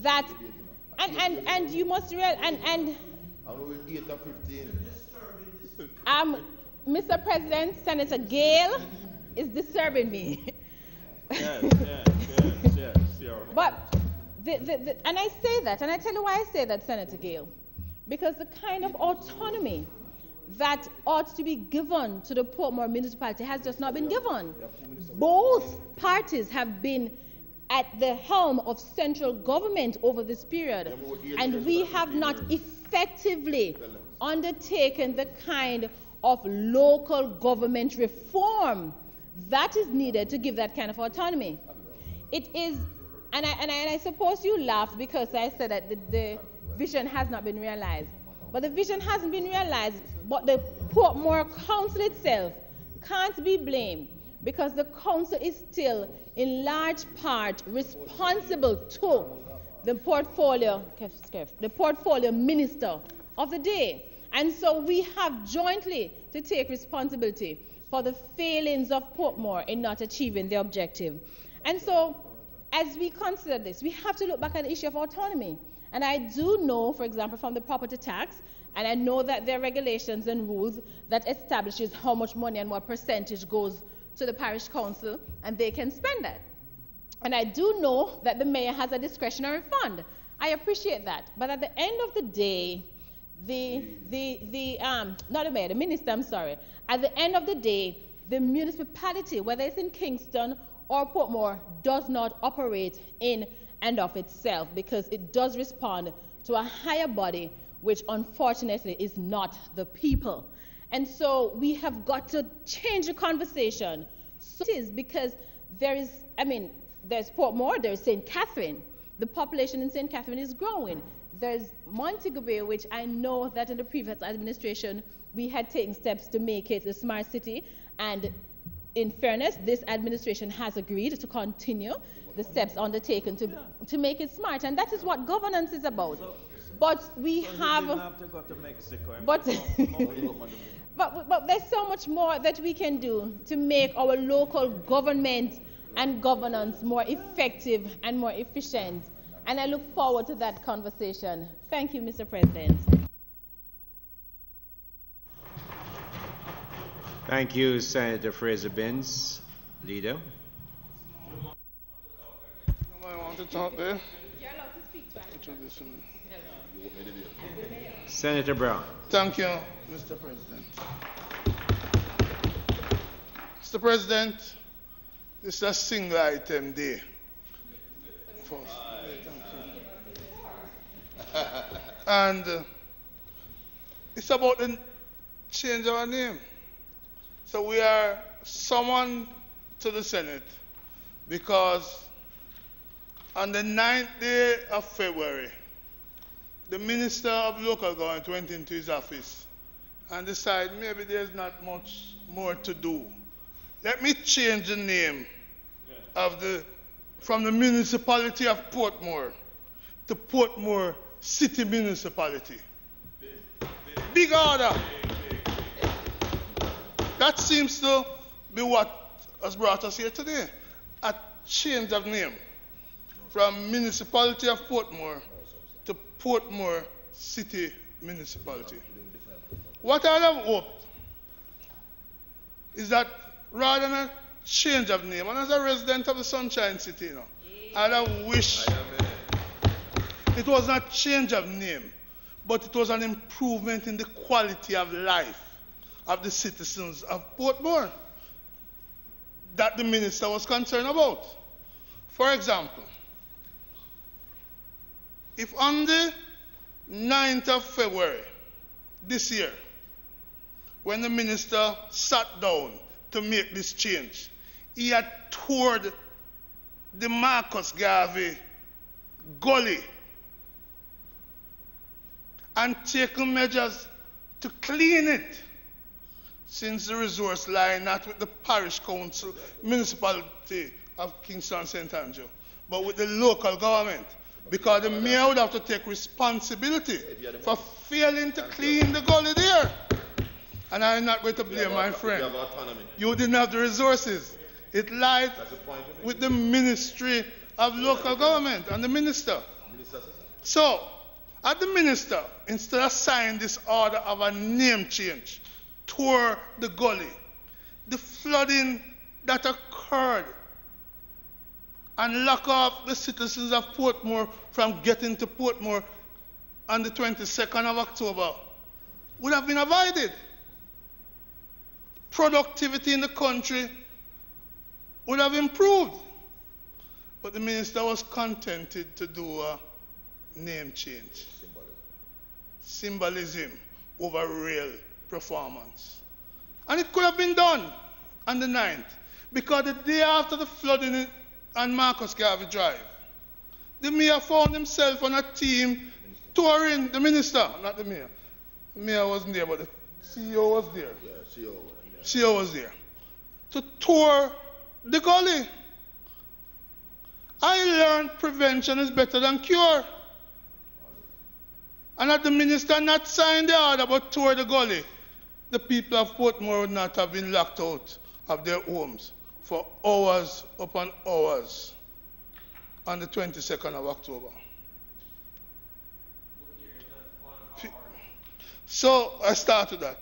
Speaker 5: that, and you must realize, Mr. President, Senator Gale is disturbing me.
Speaker 3: Yes.
Speaker 5: But, and I say that, and I tell you why I say that, Senator Gale, because the kind of autonomy that ought to be given to the Portmore municipality has just not been given. Both parties have been at the helm of central government over this period, and we have not effectively undertaken the kind of local government reform that is needed to give that kind of autonomy. It is, and I suppose you laughed because I said that the vision has not been realized. But the vision hasn't been realized, but the Portmore Council itself can't be blamed because the council is still in large part responsible to the portfolio minister of the day. And so we have jointly to take responsibility for the failings of Portmore in not achieving the objective. And so as we consider this, we have to look back at the issue of autonomy. And I do know, for example, from the property tax, and I know that there are regulations and rules that establishes how much money and what percentage goes to the parish council, and they can spend that. And I do know that the mayor has a discretionary fund. I appreciate that. But at the end of the day, not the mayor, the minister, I'm sorry. At the end of the day, the municipality, whether it's in Kingston or Portmore, does not operate in and of itself because it does respond to a higher body, which unfortunately is not the people. And so we have got to change the conversation. So it is because there's Portmore, there's St. Catherine. The population in St. Catherine is growing. There's Montego Bay, which I know that in the previous administration, we had taken steps to make it a smart city. And in fairness, this administration has agreed to continue the steps undertaken to make it smart. And that is what governance is about. But we have...
Speaker 6: You didn't have to go to Mexico.
Speaker 5: But, but there's so much more that we can do to make our local government and governance more effective and more efficient. And I look forward to that conversation. Thank you, Mr. President.
Speaker 3: Thank you, Senator Fraser-Binns. Leader.
Speaker 2: I want to talk there.
Speaker 5: You're allowed to speak to us.
Speaker 3: Senator Brown.
Speaker 2: Thank you, Mr. President. Mr. President, this is a single item day. And it's about the change of our name. So we are summoned to the Senate because on the 9th day of February, the Minister of Local Government went into his office and decided maybe there's not much more to do. Let me change the name from the Municipality of Portmore to Portmore City Municipality. Big order. That seems to be what has brought us here today. A change of name from Municipality of Portmore to Portmore City Municipality. What I'd have hoped is that rather than a change of name, and as a resident of the Sunshine City, I'd have wished it was not a change of name, but it was an improvement in the quality of life of the citizens of Portmore that the minister was concerned about. For example, if on the 9th of February this year, when the minister sat down to make this change, he had toured the Marcus Garvey gully and taken measures to clean it, since the resource lie not with the parish council, municipality of Kingston St. Andrew, but with the local government, because the mayor would have to take responsibility for failing to clean the gully there. And I'm not going to blame my friend. You didn't have the resources. It lied with the Ministry of Local Government and the minister. So, at the minister, instead of signing this order of a name change, tore the gully, the flooding that occurred and lock off the citizens of Portmore from getting to Portmore on the 22nd of October would have been avoided. Productivity in the country would have improved. But the minister was contented to do a name change. Symbolism over real performance. And it could have been done on the 9th, because the day after the flooding on Marcus Garvey Drive, the mayor found himself on a team touring, the minister, not the mayor. The mayor wasn't there, but the CEO was there.
Speaker 1: Yeah,
Speaker 2: CEO was there. To tour the gully. I learned prevention is better than cure. And had the minister not signed the order but tour the gully, the people of Portmore would not have been locked out of their homes for hours upon hours on the 22nd of October. So I started that.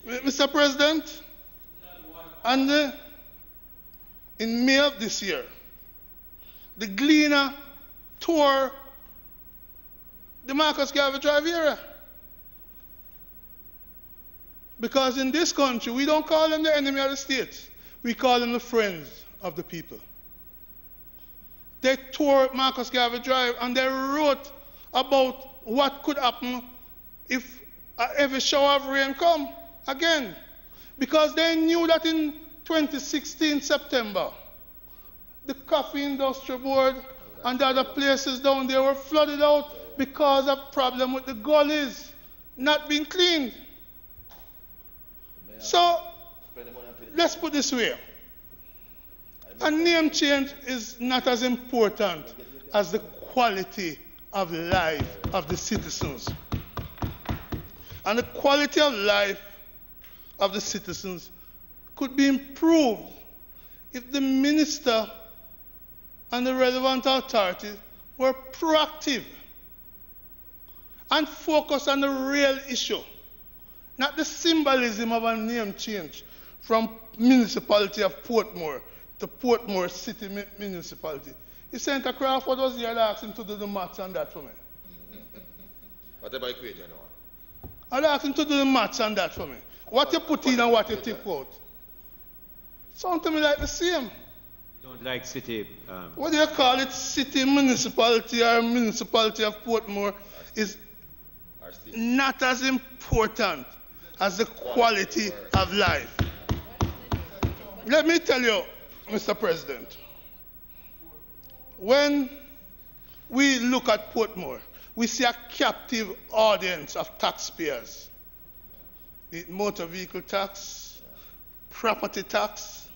Speaker 2: Mr. President, and in May of this year, the Gleaner tore the Marcus Garvey Drive area. Because in this country, we don't call them the enemy of the state. We call them the friends of the people. They tore Marcus Garvey Drive and they wrote about what could happen if a heavy shower of rain come again. Because they knew that in 2016 September, the coffee industry board and the other places down there were flooded out because of problem with the gullies not being cleaned. So, let's put this way. A name change is not as important as the quality of life of the citizens. And the quality of life of the citizens could be improved if the minister and the relevant authorities were proactive and focused on the real issue, not the symbolism of a name change from Municipality of Portmore to Portmore City Municipality. If Senator Crawford was here, I'd ask him to do the maths on that for me.
Speaker 1: Whatever equation you want.
Speaker 2: I'd ask him to do the maths on that for me. What you put in and what you take out. Sound to me like the same.
Speaker 3: Don't like city.
Speaker 2: What do you call it? City Municipality or Municipality of Portmore is not as important as the quality of life. Let me tell you, Mr. President, when we look at Portmore, we see a captive audience of taxpayers. Be it motor vehicle tax, property tax,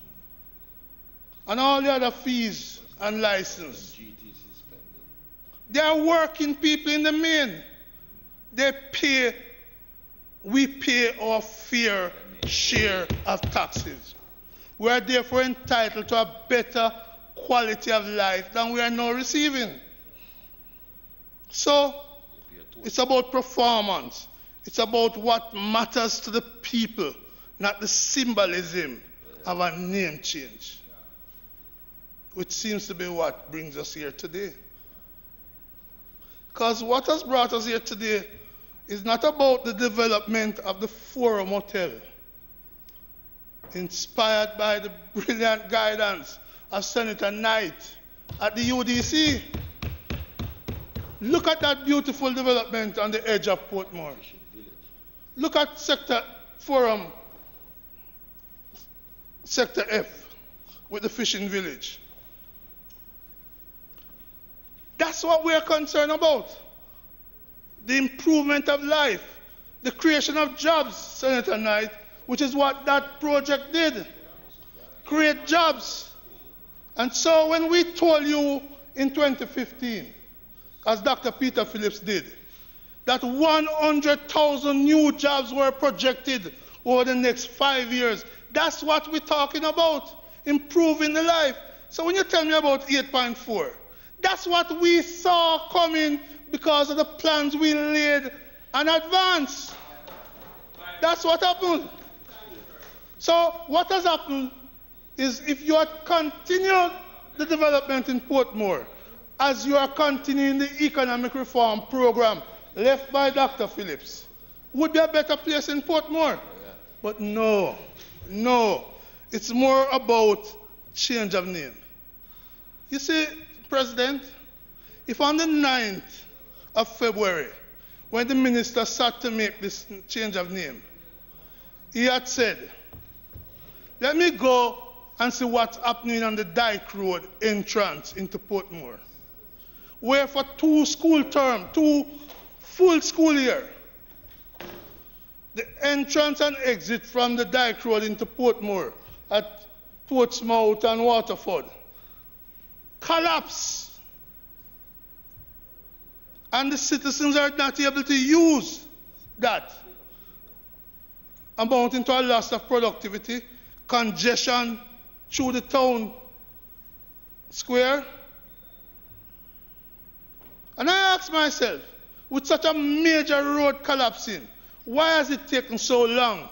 Speaker 2: and all the other fees and license. They are working people in the main. We pay our fair share of taxes. We are therefore entitled to a better quality of life than we are now receiving. So, it's about performance. It's about what matters to the people, not the symbolism of a name change, which seems to be what brings us here today. Because what has brought us here today is not about the development of the Forum Hotel, inspired by the brilliant guidance of Senator Knight at the UDC. Look at that beautiful development on the edge of Portmore. Look at Sector F, with the fishing village. That's what we're concerned about. The improvement of life, the creation of jobs, Senator Knight, which is what that project did. Create jobs. And so when we told you in 2015, as Dr. Peter Phillips did, that 100,000 new jobs were projected over the next 5 years, that's what we're talking about, improving the life. So when you tell me about 8.4, that's what we saw coming because of the plans we laid in advance. That's what happened. So what has happened is if you had continued the development in Portmore, as you are continuing the economic reform program left by Dr. Phillips, would be a better place in Portmore. But no. It's more about change of name. You see, President, if on the 9th of February, when the minister sat to make this change of name, he had said Let me go and see what's happening on the Dyke Road entrance into Portmore, where for 2 school terms, 2 full school year, the entrance and exit from the Dyke Road into Portmore at Portsmouth and Waterford collapse. And the citizens are not able to use that, amounting to a loss of productivity, congestion through the town square. And I ask myself, with such a major road collapsing, why has it taken so long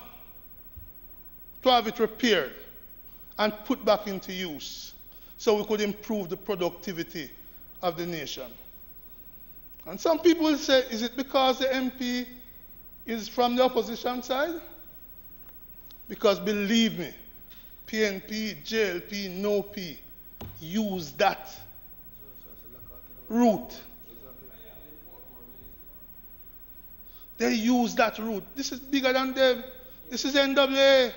Speaker 2: to have it repaired and put back into use so we could improve the productivity of the nation? And some people will say, is it because the MP is from the opposition side? Because believe me, PNP, JLP, no P use that route. They use that route. This is bigger than them. This is NWA.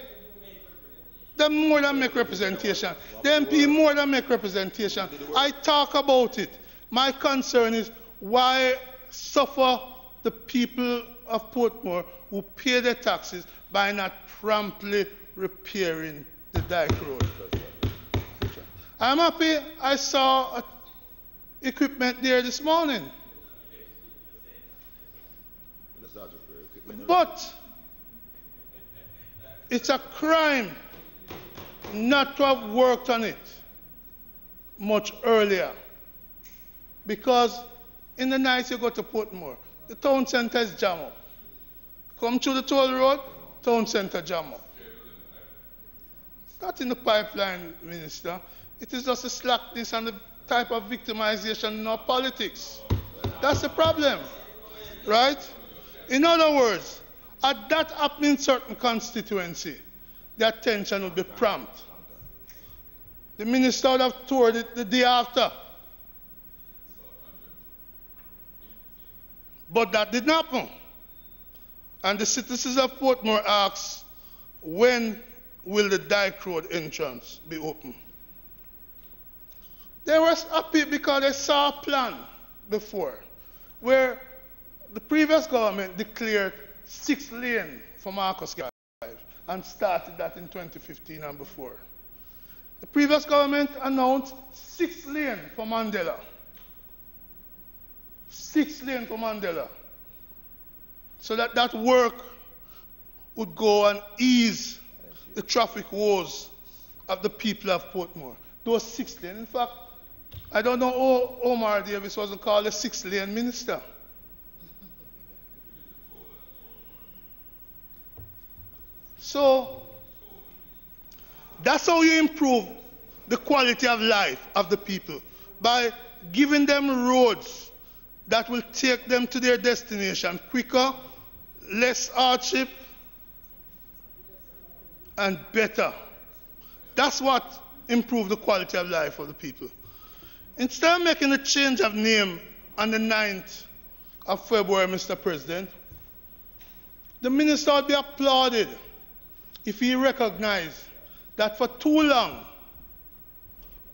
Speaker 2: They more than make representation. The MP more than make representation. I talk about it. My concern is why suffer the people of Portmore who pay their taxes by not promptly repairing the Dyke Road. I'm happy I saw equipment there this morning. But it's a crime not to have worked on it much earlier. Because in the night you go to Portmore, the town centre is jam up. Come through the toll road, town centre jam up. It's not in the pipeline, Minister. It is just the slackness and the type of victimization in our politics. That's the problem, right? In other words, at that happening certain constituency, the attention would be prompt. The minister would have toured it the day after. But that didn't happen. And the citizens of Portmore asked, when will the Dyke Road entrance be open? They were happy because they saw a plan before, where the previous government declared 6 lanes for Marcus Drive and started that in 2015 and before. The previous government announced 6 lanes for Mandela. 6 lanes for Mandela. So that work would go and ease the traffic woes of the people of Portmore. Those 6 lanes. In fact, I don't know how Omar Davis wasn't called a 6-lane minister. So that's how you improve the quality of life of the people, by giving them roads that will take them to their destination quicker, less hardship, and better. That's what improves the quality of life of the people. Instead of making a change of name on the 9th of February, Mr. President, the minister would be applauded if he recognized that for too long,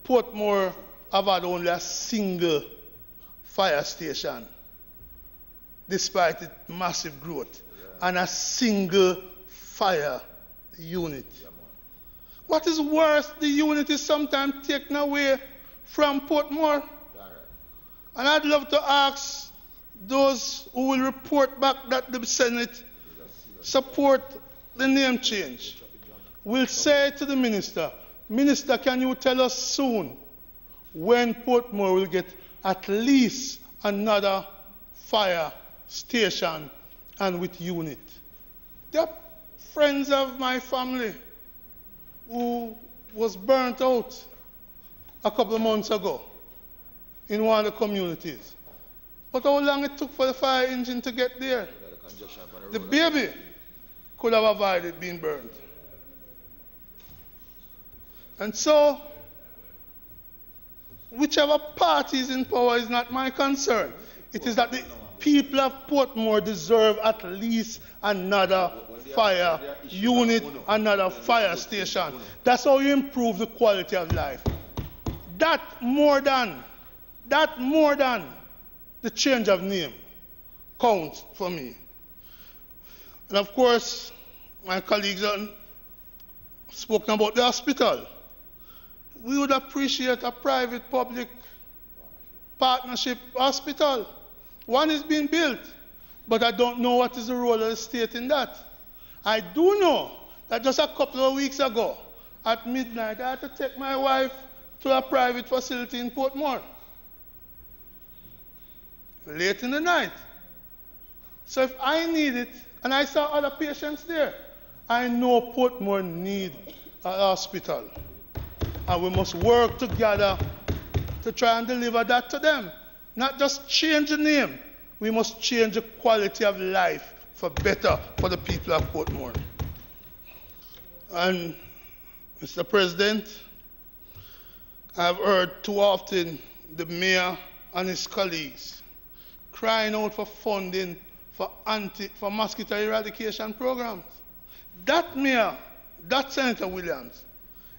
Speaker 2: Portmore have had only a single fire station, despite its massive growth, and a single fire unit. What is worse, the unit is sometimes taken away from Portmore. And I'd love to ask those who will report back that the Senate support the name change, will say to the minister, Minister, can you tell us soon when Portmore will get at least another fire station and with unit? There are friends of my family who was burnt out a couple of months ago in one of the communities. But how long it took for the fire engine to get there? The baby could have avoided being burned. And so, whichever party is in power is not my concern. It is that the people of Portmore deserve at least another fire unit, another fire station. That's how you improve the quality of life. That more than the change of name counts for me. And of course, my colleagues have spoken about the hospital. We would appreciate a private-public partnership hospital. One is being built, but I don't know what is the role of the state in that. I do know that just a couple of weeks ago, at midnight, I had to take my wife to a private facility in Portmore. Late in the night. So if I need it, and I saw other patients there, I know Portmore needs a hospital. And we must work together to try and deliver that to them. Not just change the name. We must change the quality of life for better for the people of Portmore. And, Mr. President, I've heard too often the mayor and his colleagues crying out for funding for mosquito eradication programs. That mayor, that Senator Williams,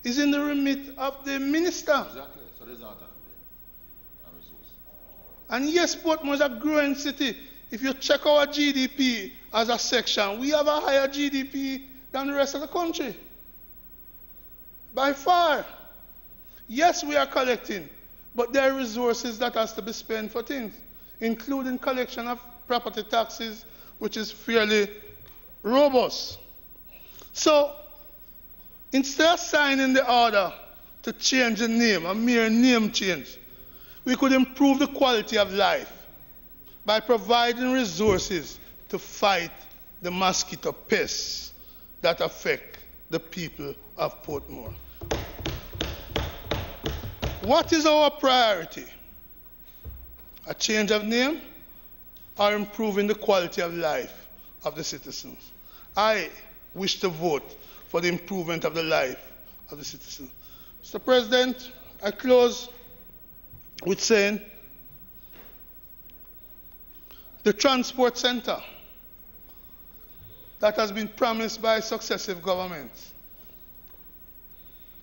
Speaker 2: is in the remit of the minister.
Speaker 1: Exactly. So there's not a resource.
Speaker 2: And yes, Portmore is a growing city. If you check our GDP as a section, we have a higher GDP than the rest of the country. By far. Yes, we are collecting, but there are resources that has to be spent for things, including collection of property taxes, which is fairly robust. So, instead of signing the order to change the name, a mere name change, we could improve the quality of life by providing resources to fight the mosquito pests that affect the people of Portmore. What is our priority? A change of name or improving the quality of life of the citizens? I wish to vote for the improvement of the life of the citizens. Mr. President, I close with saying the transport center that has been promised by successive governments.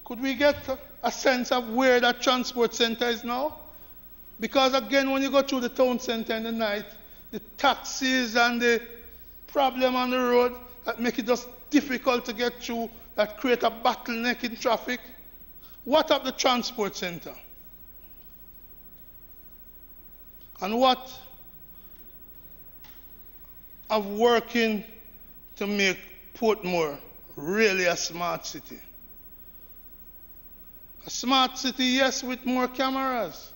Speaker 2: Could we get a sense of where that transport center is now? Because again, when you go through the town center in the night, the taxis and the problem on the road that make it just difficult to get through, that create a bottleneck in traffic. What of the transport center? And what of working to make Portmore really a smart city? A smart city, yes, with more cameras.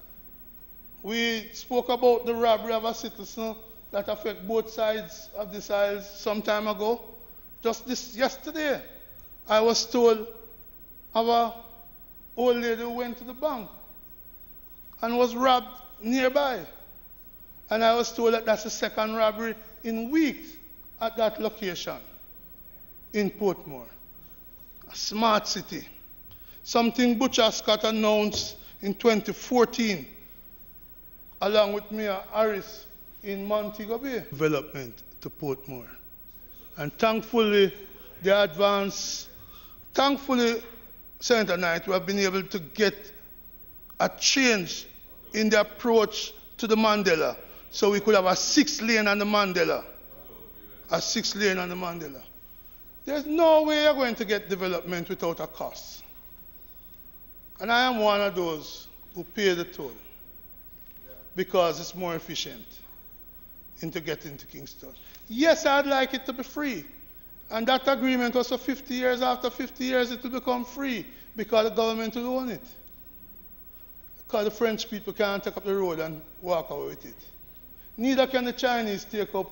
Speaker 2: We spoke about the robbery of a citizen that affect both sides of this aisle some time ago. Just yesterday, I was told of an old lady who went to the bank and was robbed nearby. And I was told that that's the second robbery in weeks at that location in Portmore. A smart city. Something Butcher Scott announced in 2014 along with Mayor Harris in Montego Bay. Development to Portmore. And thankfully, the advance, Senator Knight, we have been able to get a change in the approach to the Mandela. So we could have a 6-lane on the Mandela. A 6-lane on the Mandela. There's no way you're going to get development without a cost. And I am one of those who pay the toll because it's more efficient into getting to Kingston. Yes, I'd like it to be free. And that agreement was for 50 years. After 50 years, it will become free because the government will own it. Because the French people can't take up the road and walk away with it. Neither can the Chinese take up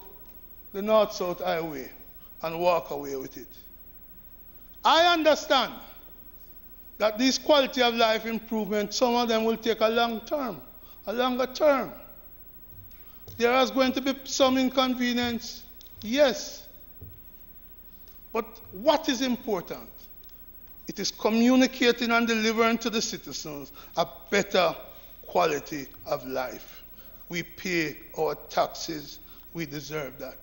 Speaker 2: the North-South Highway and walk away with it. I understand that these quality of life improvements, some of them will take a longer term. There is going to be some inconvenience, yes. But what is important? It is communicating and delivering to the citizens a better quality of life. We pay our taxes, we deserve that.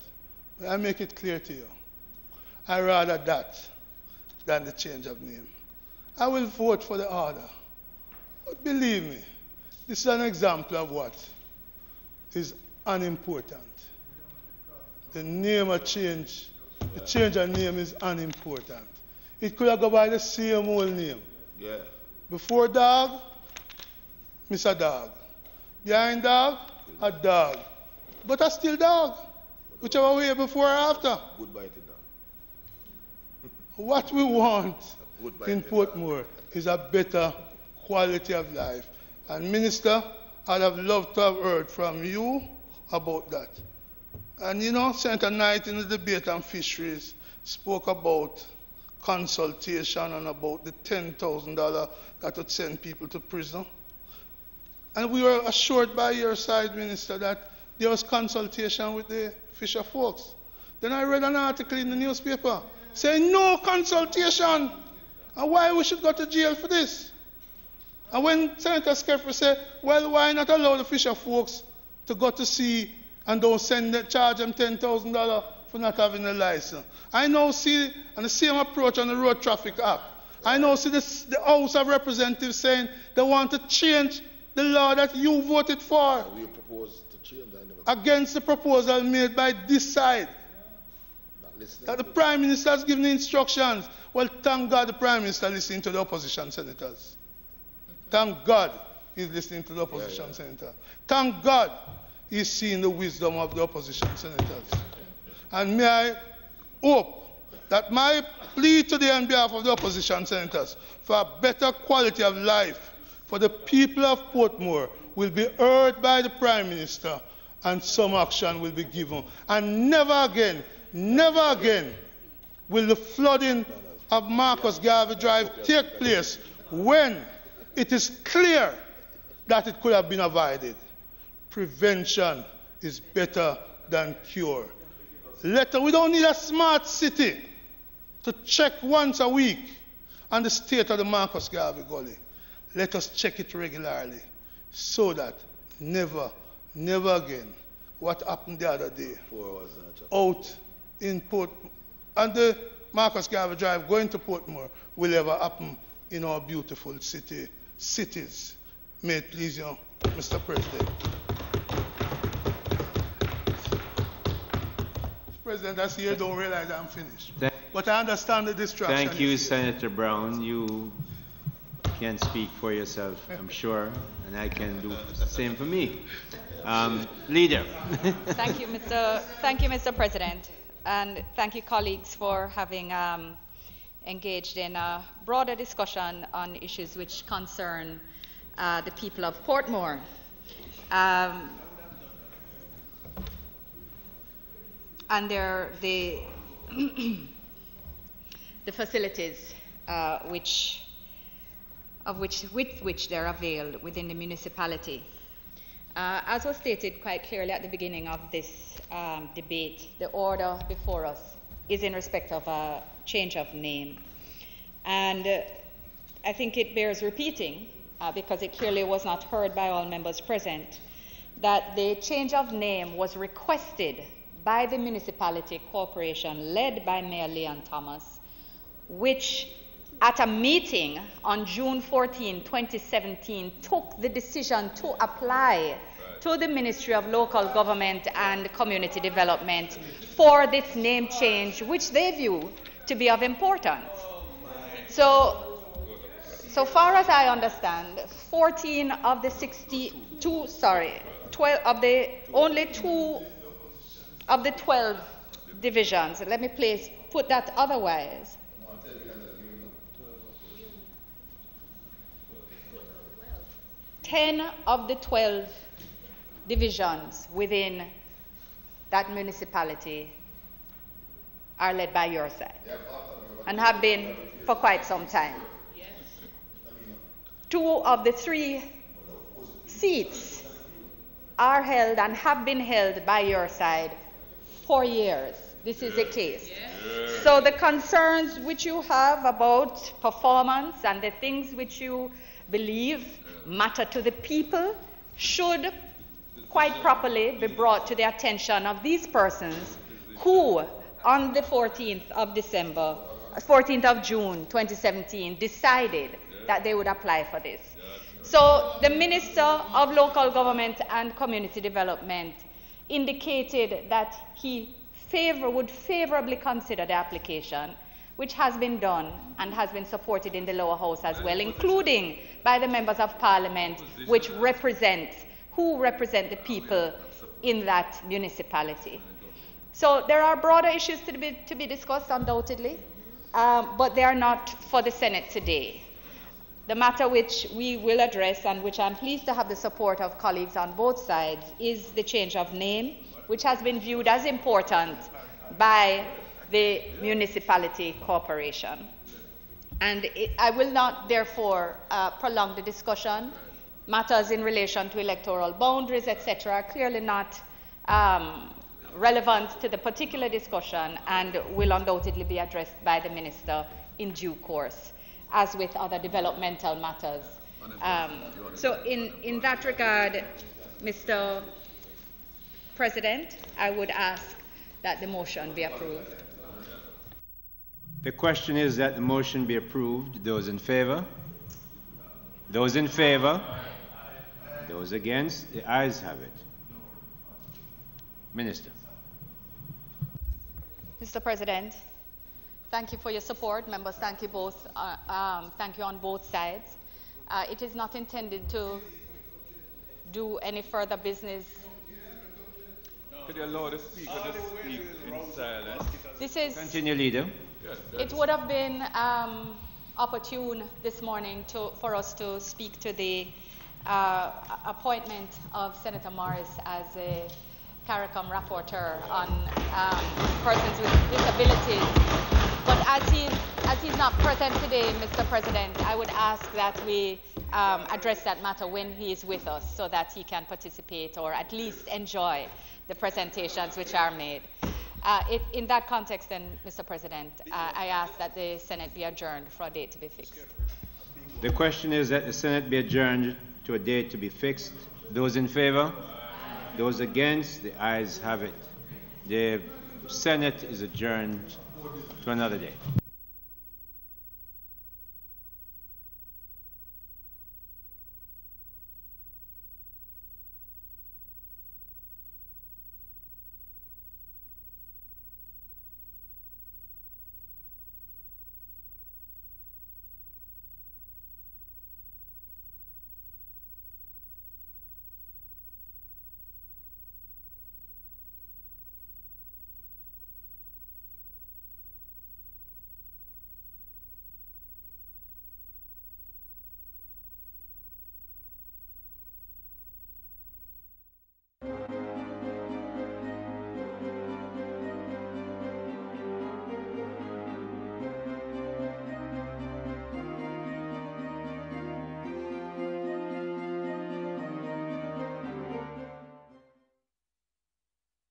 Speaker 2: I make it clear to you. I rather that than the change of name. I will vote for the order. But believe me, this is an example of what is unimportant. The name of change, the change of name is unimportant. It could have gone by the same old name.
Speaker 1: Yeah.
Speaker 2: Before dog, Mr. Dog. Behind dog, a dog. But a still dog, whichever way before or after.
Speaker 1: Goodbye to that.
Speaker 2: What we want
Speaker 1: Goodbye
Speaker 2: in
Speaker 1: to
Speaker 2: Portmore is a better quality of life. And Minister, I'd have loved to have heard from you about that. And you know, Senator Knight in the debate on fisheries spoke about consultation and about the $10,000 that would send people to prison. And we were assured by your side, Minister, that there was consultation with the fisher folks. Then I read an article in the newspaper saying no consultation, and why we should go to jail for this. And when Senator Skeffrey said, well, why not allow the fisher folks to go to sea and don't charge them $10,000 for not having a license? I now see and the same approach on the Road Traffic Act. I now see the House of Representatives saying they want to change the law that you voted for.
Speaker 1: We propose to change.
Speaker 2: Against the proposal made by this side. That the Prime Minister has given the instructions. Well, thank God the Prime Minister listening to the opposition senators. Thank God he's listening to the opposition senator. Thank God he's seeing the wisdom of the opposition senators. And may I hope that my plea today on behalf of the opposition senators for a better quality of life for the people of Portmore will be heard by the Prime Minister and some action will be given. And never again will the flooding of Marcus Garvey Drive take place when it is clear that it could have been avoided. Prevention is better than cure. We don't need a smart city to check once a week on the state of the Marcus Garvey Gully. Let us check it regularly so that never again what happened the other day out in Port and the Marcus Garvey Drive going to Portmore will ever happen in our beautiful cities. May it please you, Mr. President. President, I see you don't realize I'm finished. But I understand the distraction.
Speaker 3: Thank you, Senator Brown. You can speak for yourself, I'm sure, and I can do the same for me. Leader.
Speaker 6: Thank you, Mr. President, and thank you, colleagues, for having engaged in a broader discussion on issues which concern the people of Portmore. And the facilities with which they're availed within the municipality. As was stated quite clearly at the beginning of this debate, the order before us is in respect of a change of name. And I think it bears repeating, because it clearly was not heard by all members present, that the change of name was requested by the municipality corporation led by Mayor Leon Thomas, which at a meeting on June 14, 2017, took the decision to apply to the Ministry of Local Government and Community Development for this name change, which they view to be of importance. So far as I understand, 14 of the 12 of the only 2 of the 12 divisions, let me put that otherwise. 10 of the 12 divisions within that municipality are led by your side and have been for quite some time. 2 of the 3 seats are held and have been held by your side for years. This is the case. So the concerns which you have about performance and the things which you believe matter to the people should quite properly be brought to the attention of these persons who on the 14th of June 2017, decided that they would apply for this. So the Minister of Local Government and Community Development indicated that he would favorably consider the application, which has been done and has been supported in the lower house as well, including by the members of parliament who represent the people in that municipality. So there are broader issues to be discussed, undoubtedly, but they are not for the Senate today. The matter which we will address, and which I'm pleased to have the support of colleagues on both sides, is the change of name, which has been viewed as important by the municipality corporation. And I will not, therefore, prolong the discussion. Matters in relation to electoral boundaries, etc., are clearly not relevant to the particular discussion and will undoubtedly be addressed by the Minister in due course, as with other developmental matters. So in that regard, Mr. President, I would ask that the motion be approved.
Speaker 3: The question is that the motion be approved. Those in favor? Those in favor? Those against? The ayes have it. Minister.
Speaker 6: Mr. President, thank you for your support. Members, thank you both. Thank you on both sides. It is not intended to do any further business.
Speaker 7: Could you allow the speaker to speak in silence?
Speaker 3: Continue, Leader.
Speaker 6: It would have been opportune this morning for us to speak to the appointment of Senator Morris as a CARICOM rapporteur on persons with disabilities. But as he's not present today, Mr. President, I would ask that we address that matter when he is with us so that he can participate or at least enjoy the presentations which are made. In that context, then, Mr. President, I ask that the Senate be adjourned for a date to be fixed.
Speaker 3: The question is that the Senate be adjourned to a date to be fixed. Those in favor? Those against? The ayes have it. The Senate is adjourned to another day.